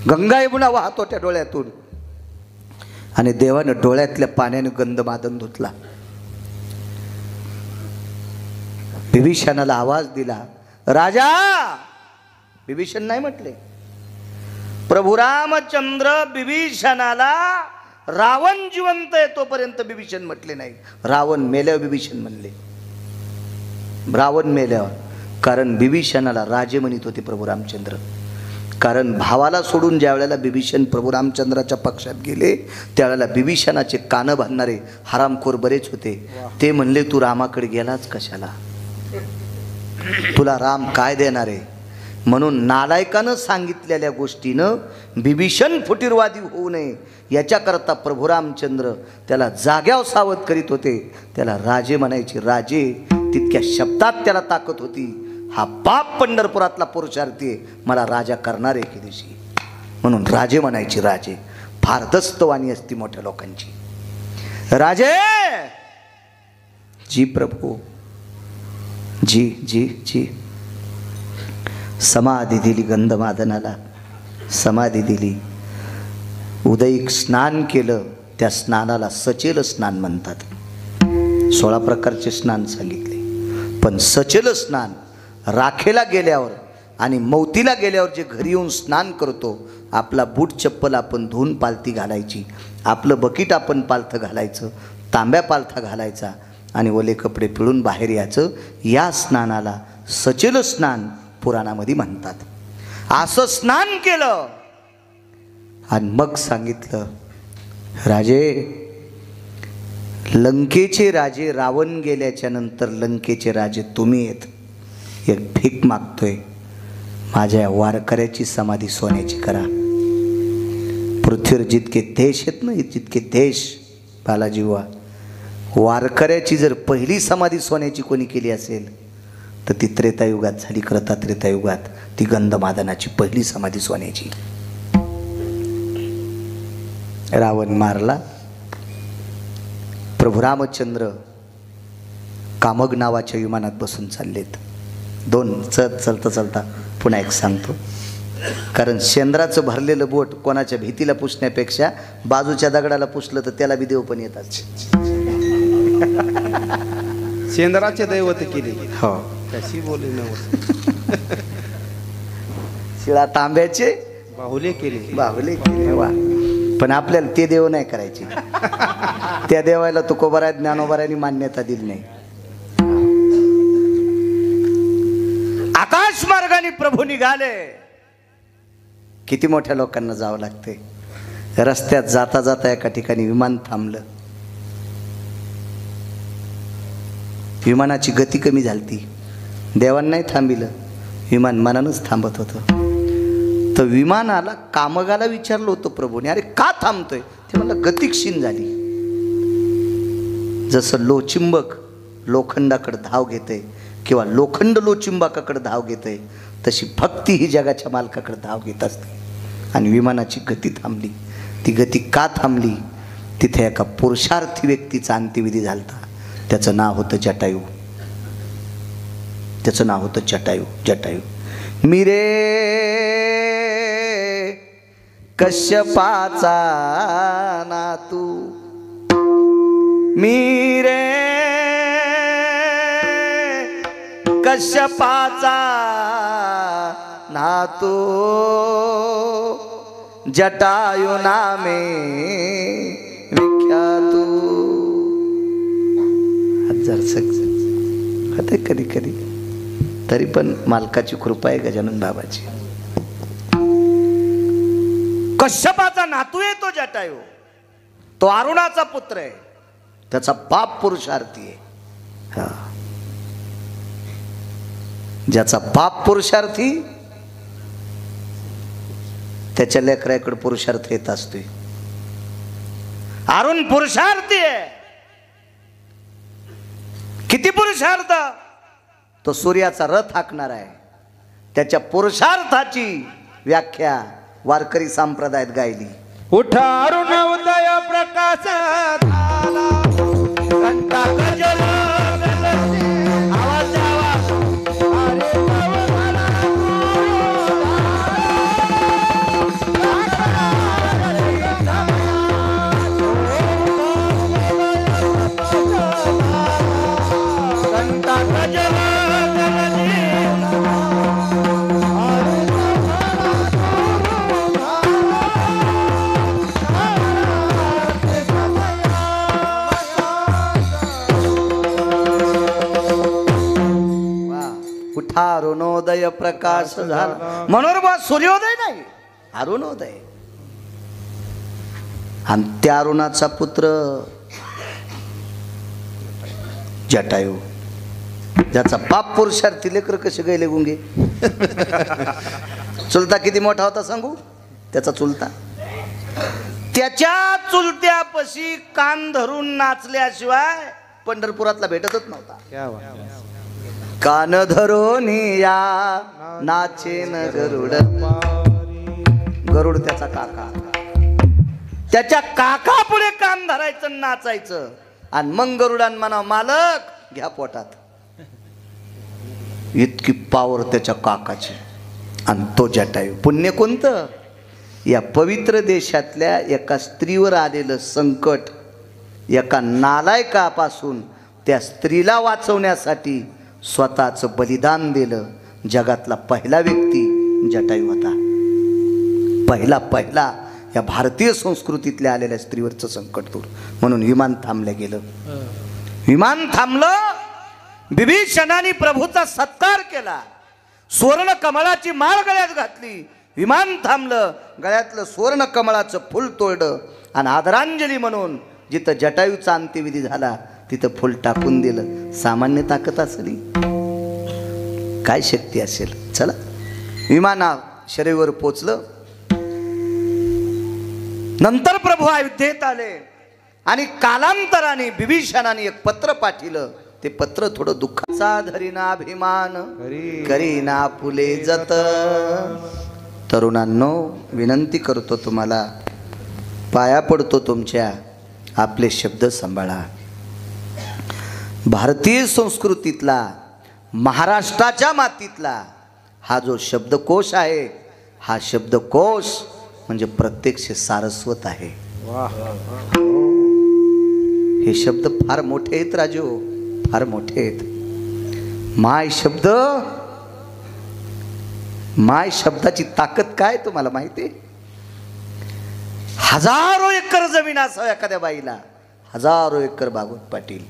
गंगा यमुना वाहतो त्या डोळ्यातून. आणि देवानं डोळ्यातल्या पाण्याने गंधमादन धुतला. विभीषणाला आवाज दिला, राजा. विभीषण नाही म्हटले. प्रभू रामचंद्र विभीषणाला रावण जिवंत आहे तोपर्यंत विभीषण म्हटले नाही. रावण मेल्यावर विभीषण म्हणले. रावण मेल्यावर. कारण विभीषणाला राजे म्हणत होते प्रभू रामचंद्र. कारण भावाला सोडून ज्या वेळेला विभीषण प्रभू रामचंद्राच्या पक्षात गेले, त्यावेळेला विभीषणाचे कानं बांधणारे हरामखोर बरेच होते. ते म्हणले, तू रामाकडे गेलाच कशाला? तुला राम काय देणार आहे? म्हणून नालायकानं सांगितलेल्या गोष्टीनं विभीषण फुटीरवादी होऊ नये याच्याकरता प्रभू रामचंद्र त्याला जाग्यावर सावध करीत होते. त्याला राजे म्हणायचे. राजे तितक्या शब्दात त्याला ताकद होती. हा बाप पंढरपुरातला पुरुषार्थी आहे, मला राजा करणार आहे की दिवशी. म्हणून राजे म्हणायचे. राजे फार दस्तवाणी असती मोठ्या लोकांची. राजे जी प्रभू, जी जी जी. समाधी दिली गंधमादनाला, समाधी दिली. उदयिक स्नान केलं. त्या स्नानाला सचेल स्नान म्हणतात. 16 प्रकारचे स्नान सांगितले. पण सचेल स्नान राखेला गेल्यावर आणि मौतीला गेल्यावर जे घरी येऊन स्नान करतो, आपला बूट चप्पल आपण धुवून पालथी घालायची, आपलं बकीट आपण पालथं घालायचं, तांब्या पालथा घालायचा आणि ओले कपडे पिळून बाहेर यायचं. या स्नानाला सचेल स्नान पुराणामध्ये म्हणतात. असं स्नान केलं आणि मग सांगितलं, राजे, लंकेचे राजे रावण गेल्याच्या नंतर लंकेचे राजे तुम्ही आहेत. एक भीक मागतोय, माझ्या वारकऱ्याची समाधी सोन्याची करा. पृथ्वीवर जितके देश आहेत ना, जितके देश बालाजीवा, वारकऱ्याची जर पहिली समाधी सोन्याची कोणी केली असेल तर ती त्रेतायुगात झाली. करता त्रेतायुगात ती गंधमादनाची पहिली समाधी सोन्याची. रावण मारला. प्रभू रामचंद्र कामग नावाच्या विमानात बसून चाललेत. चलता चलता पुन्हा एक सांगतो, कारण शेंद्राचं भरलेलं बोट कोणाच्या भीतीला पुसण्यापेक्षा बाजूच्या दगडाला पुसलं तर त्याला बी देव पण येतात. शेंद्राचे दैवत केले. हो, कशी बोलली नव्हती. शिळा तांब्याचे बाहुले केले. बाहुले केले. वा, पण आपल्याला ते देव नाही करायचे. त्या देवाला तुकोबाराय ज्ञानोबारायांनी मान्यता दिली नाही. आकाश मार्गाने प्रभू निघाले. किती मोठ्या लोकांना जावं लागते. रस्त्यात जाता जाता एका ठिकाणी विमान थांबलं. विमानाची गती कमी झालती. देवांना नाही थांबिलं, विमान मनानच थांबत होतं. तर विमानाला कामगाला विचारलं होतं प्रभूने, अरे का थांबतोय? ते मला गती क्षीण झाली. जसं लोचिंबक लोखंडाकडे धाव घेते किंवा लोखंड लोचिंबकाकडे धाव घेते, तशी भक्ती ही जगाच्या मालकाकडे धाव घेत असते. आणि विमानाची गती थांबली. ती गती का थांबली? तिथे एका पुरुषार्थी व्यक्तीचा अंत्यविधी झालता. त्याचं नाव होतं जटायू. त्याचं नाव होतं जटायू. जटायू मिरे कश्यपाचा नातू, मिरे कश्यपाचा नातू, जटायू नामे विख्यातू. हजार होते कधी कधी, तरी पण मालकाची कृपा आहे गजानन बाबाची. कश्यपाचा नातू आहे तो जटायू. तो अरुणाचा पुत्र आहे. त्याचा बाप पुरुषार्थी आहे. हा, ज्याचा बाप पुरुषार्थी त्याच्या लेकराकडे पुरुषार्थ येत असतोय. अरुण पुरुषार्थी आहे. किती पुरुषार्थ? तो सूर्याचा रथ हाकणार आहे. त्याच्या पुरुषार्थाची व्याख्या वारकरी संप्रदायात गायली. उठा अरुण उदय प्रकाश झाला, घंटा गजर गजरते, आवाज आवाज, अरे नवनाला घंटा गजर अरुणोदय प्रकाश झाला. मनोरमा सूर्योदय नाही, अरुणोदय. आणि त्या अरुणाचा पुत्र जटायू, ज्याचा बाप पुरुषार्थी. लेकर कसे गेले गुंगे. चुलता किती मोठा होता सांगू? त्याचा चुलता त्याच्या चुलत्यापाशी कान धरून नाचल्याशिवाय पंढरपुरातला भेटतच नव्हता. क्या बात. कान धरून या नाचेन गरुड. गरुड त्याचा काका. त्याच्या काका पुढे कान धरायचं, नाचायचं. आणि मग गरुडान म्हणा, मालक घ्या पोटात. इतकी पावर त्याच्या काकाची. आणि तो जटायू. पुण्य कोणतं? या पवित्र देशातल्या एका स्त्रीवर आलेलं संकट, एका नालायकापासून त्या स्त्रीला वाचवण्यासाठी स्वतःचं बलिदान दिलं. जगातला पहिला व्यक्ती जटायू होता. पहिला या भारतीय संस्कृतीतल्या आलेल्या स्त्रीवरचं संकट दूर. म्हणून विमान थांबलं गेलं. विमान थांबलं. विभीषणाने प्रभूचा सत्कार केला, सुवर्ण कमळाची माळ गळ्यात घातली, विमान थांबलं, गळ्यातलं सुवर्ण कमळाचं फुल तोडलं आणि आदरांजली म्हणून जिथं जटायूचा अंत्यविधी झाला तिथं फुल टाकून दिलं. सामान्य ताकद असेल, काय शक्ती असेल. चला, विमाना शरीरावर पोचलं. नंतर प्रभू अयोध्येत आले आणि कालांतराने विभीषणाने एक पत्र पाठवलं. ते पत्र थोडं दुःखाचा धरीना अभिमान करीना फुले जत. तरुणांनो, विनंती करतो तुम्हाला, पाया पडतो तुमच्या, आपले शब्द सांभाळा. भारतीय संस्कृतीतला, महाराष्ट्राच्या मातीतला हा जो शब्दकोश आहे, हा शब्दकोश म्हणजे प्रत्यक्ष सारस्वत आहे. हे शब्द फार मोठे आहेत राजू, फार मोठे आहेत. माय शब्दाची ताकद काय तुम्हाला माहिती आहे? हजारो एकर जमीन असावं एखाद्या बाईला, हजारो एकर बागोत पाटील,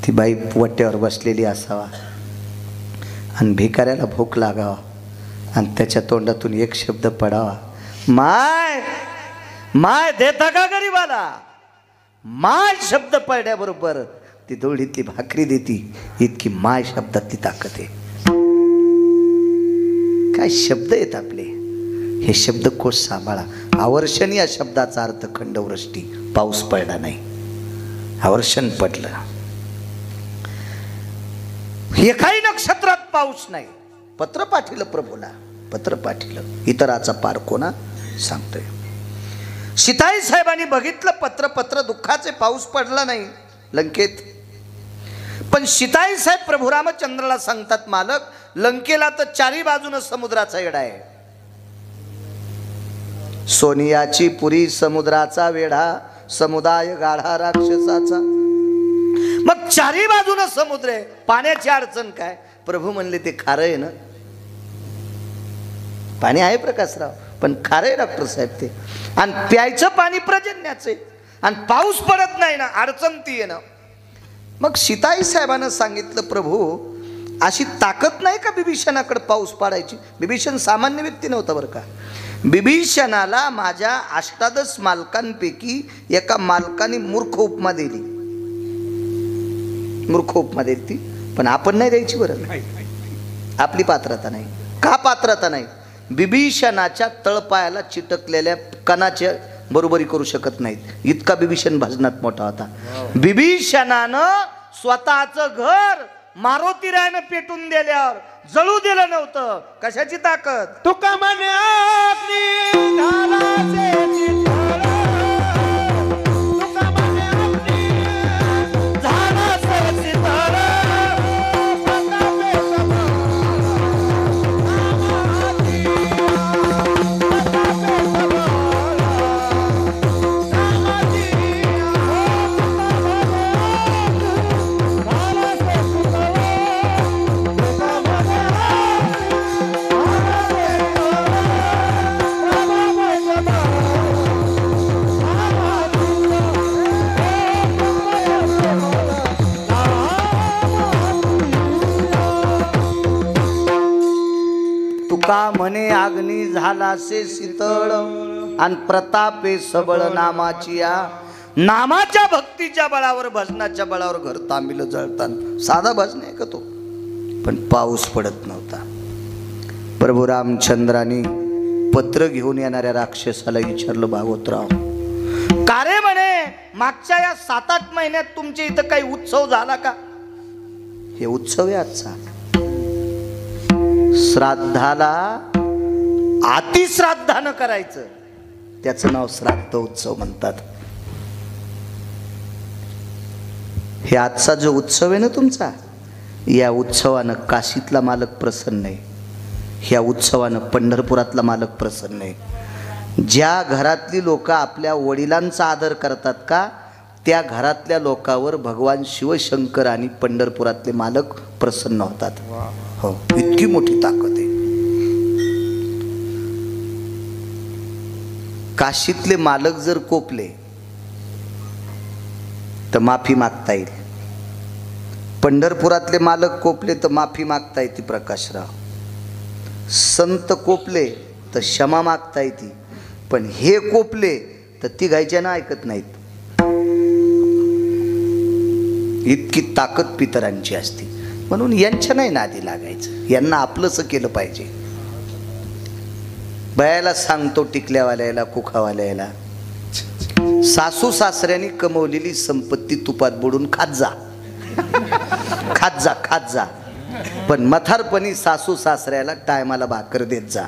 ती बाई वट्यावर बसलेली असावा आणि भिकाऱ्याला भूक लागावा आणि त्याच्या तोंडातून एक शब्द पडावा, माय माय देता का गरीबाला. माय शब्द पडल्याबरोबर ती दोडीतली भाकरी देती, इतकी माय शब्दातली ताकद आहे. काय शब्द आहेत आपले, हे शब्दकोश सांभाळा. आवर्षण या शब्दाचा अर्थ खंडवृष्टी, पाऊस पडला नाही, आवर्षण पडलं. एकाही नक्षत्रात पाऊस नाही. पत्र पाठवलं प्रभूला, पत्र पाठवलं. इतराचा पार कोणा सांगतोय. सीताई साहेबांनी बघितलं पत्र, पत्र दुःखाचे, पाऊस पडला नाही लंकेत. पण सीताई साहेब प्रभू रामचंद्राला सांगतात, मालक, लंकेला तर चारी बाजूनं समुद्राचा वेढा आहे. सोनियाची पुरी समुद्राचा वेढा, समुदाय गाढा राक्षसाचा. मग चारी बाजूनं समुद्र आहे, पाण्याची अडचण काय. प्रभू म्हणले ते खारं आहे ना. पाणी आहे प्रकाशराव, पण खारं आहे डॉक्टर साहेब ते. आणि प्यायचं पाणी पर्जन्याचं आहे, आणि पाऊस पडत नाही ना, अडचण ती आहे ना. मग सीताई साहेबांना सांगितलं, प्रभू अशी ताकद नाही का विभीषणाकडे पाऊस पाडायची. विभीषण सामान्य व्यक्ती नव्हता बरं का. विभीषणाला माझ्या अष्टादश मालकांपैकी एका मालकाने मूर्ख उपमा दिली. मूर्ख उपमा दिली ती, पण आपण नाही द्यायची बरं. आपली पात्रता नाही. का पात्रता नाही? विभीषणाच्या तळपायाला चिटकलेल्या कणाच्या बरोबरी करू शकत नाहीत, इतका विभीषण भजनात मोठा होता. विभीषणानं स्वतःचं घर मारुतीरायानं पेटून दिल्यावर जळू दिलं नव्हतं. कशाची ताकद? तुका म्हणे अग्नी झालासे चितळ, तुका म्हणे अग्नी झालासे चितळ, प्रतापे सबळ रामाची, प्रतापे सबळ रामाची. तुका म्हणे अग्नी झालासे शीतळ आणि प्रतापे सबळ नामाची. नामाच्या भक्तीच्या बळावर, भजनाच्या बळावर घर तांबिलं जळताना. साधा भजन आहे का तो? पण पाऊस पडत नव्हता. प्रभू रामचंद्रांनी पत्र घेऊन येणाऱ्या राक्षसाला विचारलं, भागवतराव का रे म्हणे, मागच्या या 7-8 महिन्यात तुमच्या इथं काही उत्सव झाला का? हे उत्सव आहे आजचा. श्राद्धाला अतिश्राद्धानं करायचं, त्याचं नाव श्राद्ध उत्सव म्हणतात. हे आजचा जो उत्सव आहे ना तुमचा, या उत्सवानं काशीतला मालक प्रसन्न आहे. ह्या उत्सवानं पंढरपुरातला मालक प्रसन्न आहे. ज्या घरातली लोक आपल्या वडिलांचा आदर करतात का, त्या घरातल्या लोकांवर भगवान शिवशंकर आणि पंढरपुरातले मालक प्रसन्न होतात. हो, इतकी मोठी ताकद आहे. काशीतले मालक जर कोपले तर माफी मागता येईल, पंढरपुरातले मालक कोपले तर माफी मागता येते प्रकाशराव, संत कोपले तर क्षमा मागता येते, पण हे कोपले तर ती गायच्या ना ऐकत नाहीत. इतकी ताकद पितरांची असते. म्हणून यांच्या नाही नादी लागायचं, यांना आपलंच केलं पाहिजे. बयाला सांगतो टिकल्यावाल्याला कुखावाल्याला, सासू सासऱ्यांनी कमवलेली संपत्ती तुपात बुडून खात जा, खात जा, खात जा, पण म्हातारपणी सासू सासऱ्याला टायमाला भाकर देत जा.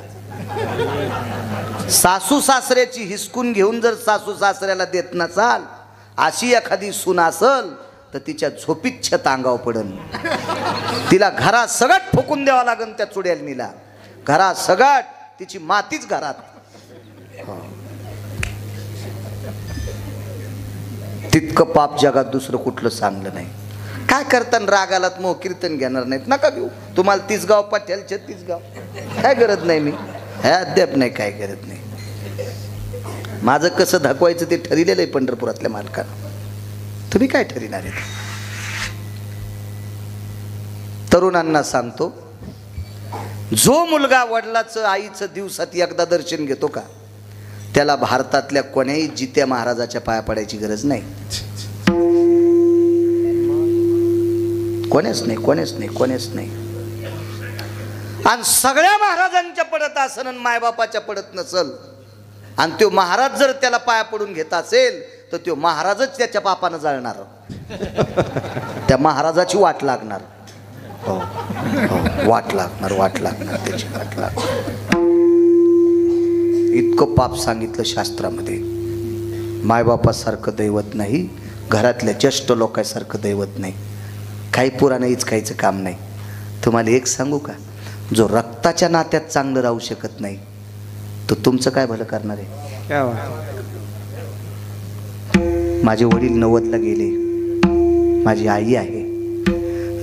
सासू सासऱ्याची हिसकून घेऊन जर सासू सासऱ्याला देत नसाल, अशी एखादी सून असल तर तिच्या झोपीत छत अंगावर पडन. तिला घरात सगळ्यात फुकून द्यावा लागन. त्या चुड्यालनीला घरात सगळ्यात, तिची मातीच घरात. तितकं पाप जगात दुसरं कुठलं चांगलं नाही. काय करताना रागालात मोह कीर्तन घेणार नाहीत, नका घेऊ. तुम्हाला 30 गाव पाठ्याल 36 गाव, काय करत नाही मी, हे अद्याप नाही, काय करत नाही. माझं कसं दाखवायचं ते ठरलेलं आहे पंढरपुरातल्या मालकानं. तुम्ही काय ठरविणार आहे? तरुणांना सांगतो, जो मुलगा वडिलाचं आईचं दिवसात एकदा दर्शन घेतो का, त्याला भारतातल्या कोण्याही जित्या महाराजाच्या पाया पडायची गरज नाही. कोणीच नाही, कोणीच नाही, कोणीच नाही. आणि सगळ्या महाराजांच्या पडत असन आणि मायबापाच्या पडत नसल, आणि तो महाराज जर त्याला पाया पडून घेत असेल तर तो महाराजच त्याच्या पापानं जाळणार. त्या महाराजाची वाट लागणार. हो, हो, वाट लागणार, वाट लागणार, त्याची वाट लागणार. इतकं पाप सांगितलं शास्त्रामध्ये. मायबापासारखं दैवत नाही, घरातल्या ज्येष्ठ लोकांसारखं दैवत नाही. काही पुराणंच खायचं काम नाही. तुम्हाला एक सांगू का, जो रक्ताच्या नात्यात चांगलं राहू शकत नाही तो तुमचं काय भलं करणार आहे? क्या बात. माझे वडील 90ला गेले, माझी आई आहे.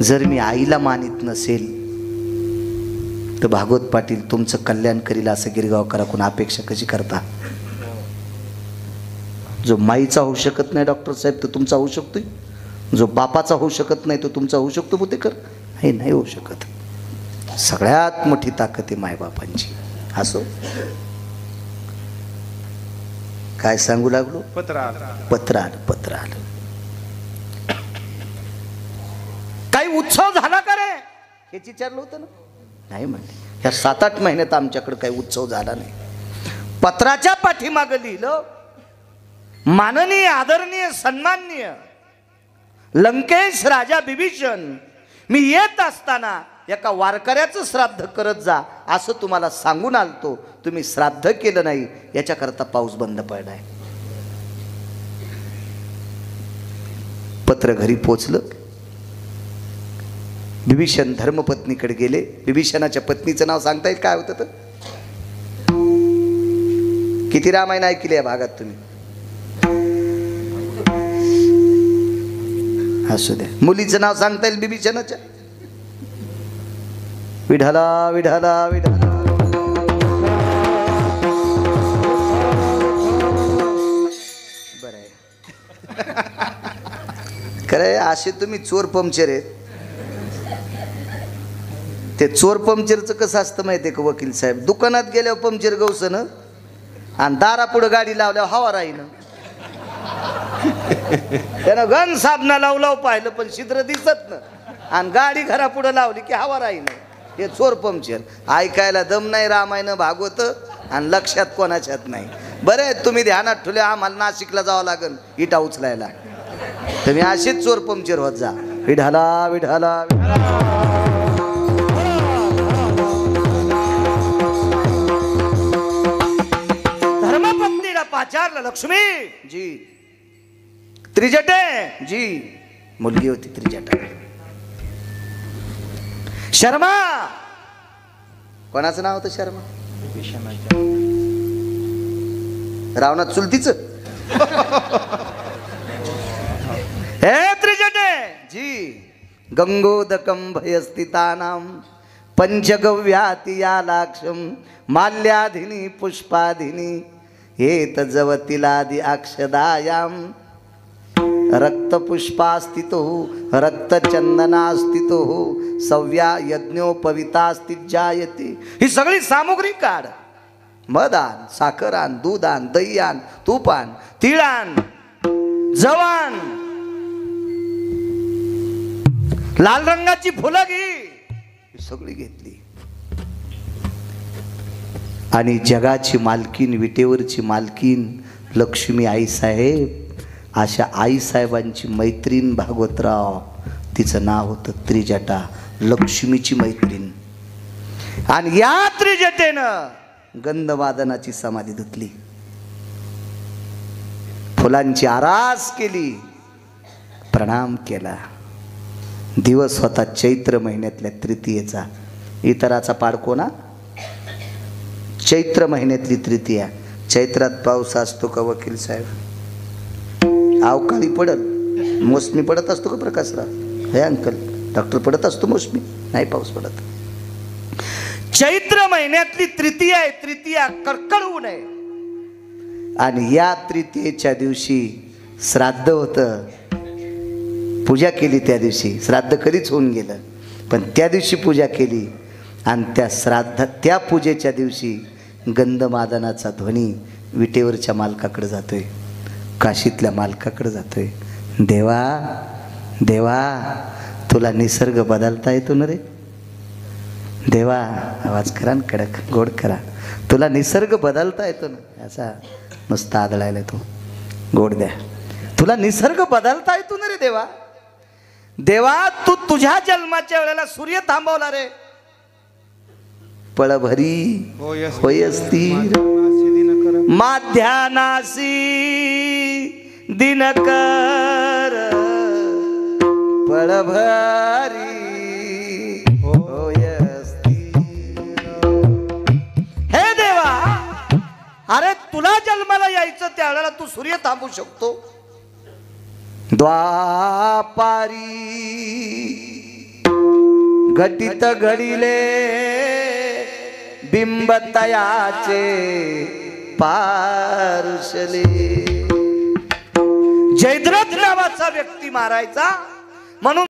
जर मी आईला मानित नसेल तर भागवत पाटील तुमचं कल्याण करील असं गिरगावकराकडून अपेक्षा कशी करता? जो माईचा होऊ शकत नाही डॉक्टर साहेब तो तुमचा होऊ शकतोय, जो बापाचा होऊ शकत नाही तो तुमचा होऊ शकतो. बुद्धेकर हे नाही होऊ शकत. सगळ्यात मोठी ताकद आहे मायबापांची. असो, काय सांगू लागलो? पत्र आलं. पत्र आलं, पत्र आलं. काही उत्सव झाला का रे हेच विचारलं होतं ना? नाही म्हणले. ह्या 7-8 महिन्यात आमच्याकडे काही उत्सव झाला नाही. पत्राच्या पाठीमागं लिहिलं, माननीय आदरणीय सन्माननीय लंकेश राजा बिभीषण, मी येत असताना एका वारकऱ्याचं श्राद्ध करत जा असं तुम्हाला सांगून आलतो. तुम्ही श्राद्ध केलं नाही, याच्याकरता पाऊस बंद पडलाय. पत्र घरी पोचलं. बिभीषण धर्मपत्नीकडे गेले. बिभीषणाच्या पत्नीचं नाव सांगता येईल काय होतं? तर किती रामायण ऐकले या भागात तुम्ही? असू द्या. मुलीचं नाव सांगता येईल बिभीषणाच्या? विढाला विढाला विढाला. बरं आहे. खरंय असे तुम्ही चोर पंक्चर आहेत. ते चोर पंक्चरचं कसं असतं माहिती आहे का वकील साहेब? दुकानात गेल्यावर पंक्चर गवसन आणि दारापुढं गाडी लावल्यावर हवा राहीन. त्यानं गण साबणा लावलाव पाहिलं पण छिद्र दिसत ना, आणि गाडी घरापुढं लावली की हवा राहीन. हे चोर पंक्चर. ऐकायला दम नाही रामायण भागवत आणि लक्षात कोणाच्यात नाही. बरं आहे तुम्ही ध्यानात ठेवले. आम्हाला नाशिकला जावं लागेल इटा उचलायला. तुम्ही असेच चोर पंक्चर होत जा. विढाला विढाला धर्मपत्नीला पाचारलं, लक्ष्मी जी, त्रिजटे जी, मुलगी होती त्रिजटा. शर्मा, कोणाचं नाव होतं शर्मा? रावणात चुलतीच. हे त्रिजटे जी, गंगोदकं भयस्थितानां पंचगव्याति यालाक्षं माल्याधिनी पुष्पाधिनी एत जवतिलादि अक्षदायां रक्तपुष्पास्थितो रक्तचंदनास्थितो सव्या यज्ञोपवितास्थित जायते. ही सगळी सामुग्री काढ. मध आण, साखर आण, दूध आण, दही आण, तूप आण, तीळ आण, जवान, लाल रंगाची फुलं घे. ही सगळी घेतली आणि जगाची मालकीन, विटेवरची मालकीन लक्ष्मी आईसाहेब, अशा आईसाहेबांची मैत्रीण भागवतराव, तिचं नाव होतं त्रिजटा, लक्ष्मीची मैत्रीण. आणि या त्रिजटेनं गंधवादनाची समाधी धुतली, फुलांची आरास केली, प्रणाम केला. दिवस होता चैत्र महिन्यातल्या तृतीयेचा. इतराचा पाडको ना, चैत्र महिन्यातली तृतीया. चैत्रात पाऊस असतो का वकील साहेब? अवकाळी पडत, मोसमी पडत असतो का प्रकाशराव? हे अंकल, डॉक्टर पडत असतो मोसमी, नाही पाऊस पडत. चैत्र महिन्यातली तृतीया आहे. तृतीया कडकड ऊन आहे. आणि या तृतीयेच्या दिवशी श्राद्ध होतं. पूजा केली त्या दिवशी. श्राद्ध कधीच होऊन गेलं, पण त्या दिवशी पूजा केली. आणि त्या श्राद्धात, त्या पूजेच्या दिवशी गंधमादनाचा ध्वनी विटेवरच्या मालकाकडे जातोय, काशीतल्या मालकाकडे जातोय. देवा देवा, तुला निसर्ग बदलता येतो ना रे देवा. आवाज करा ना, कडक गोड करा. तुला निसर्ग बदलता येतो ना. असा नुसता आदळायला तो गोड द्या. तुला निसर्ग बदलता येतो ना रे देवा. देवा, तू तुझ्या जन्माच्या वेळेला सूर्य थांबवला रे. पळभरी होय स्थिर माध्यानासी दिनकर, पळभरी होय स्थिर. हे देवा, अरे तुला जन्माला यायचं त्यावेळेला तू सूर्य थांबू शकतो. द्वापारी घटित घडिले बिंबतयाचे पार्शले. जयद्रथ नावाचा व्यक्ती मारायचा म्हणून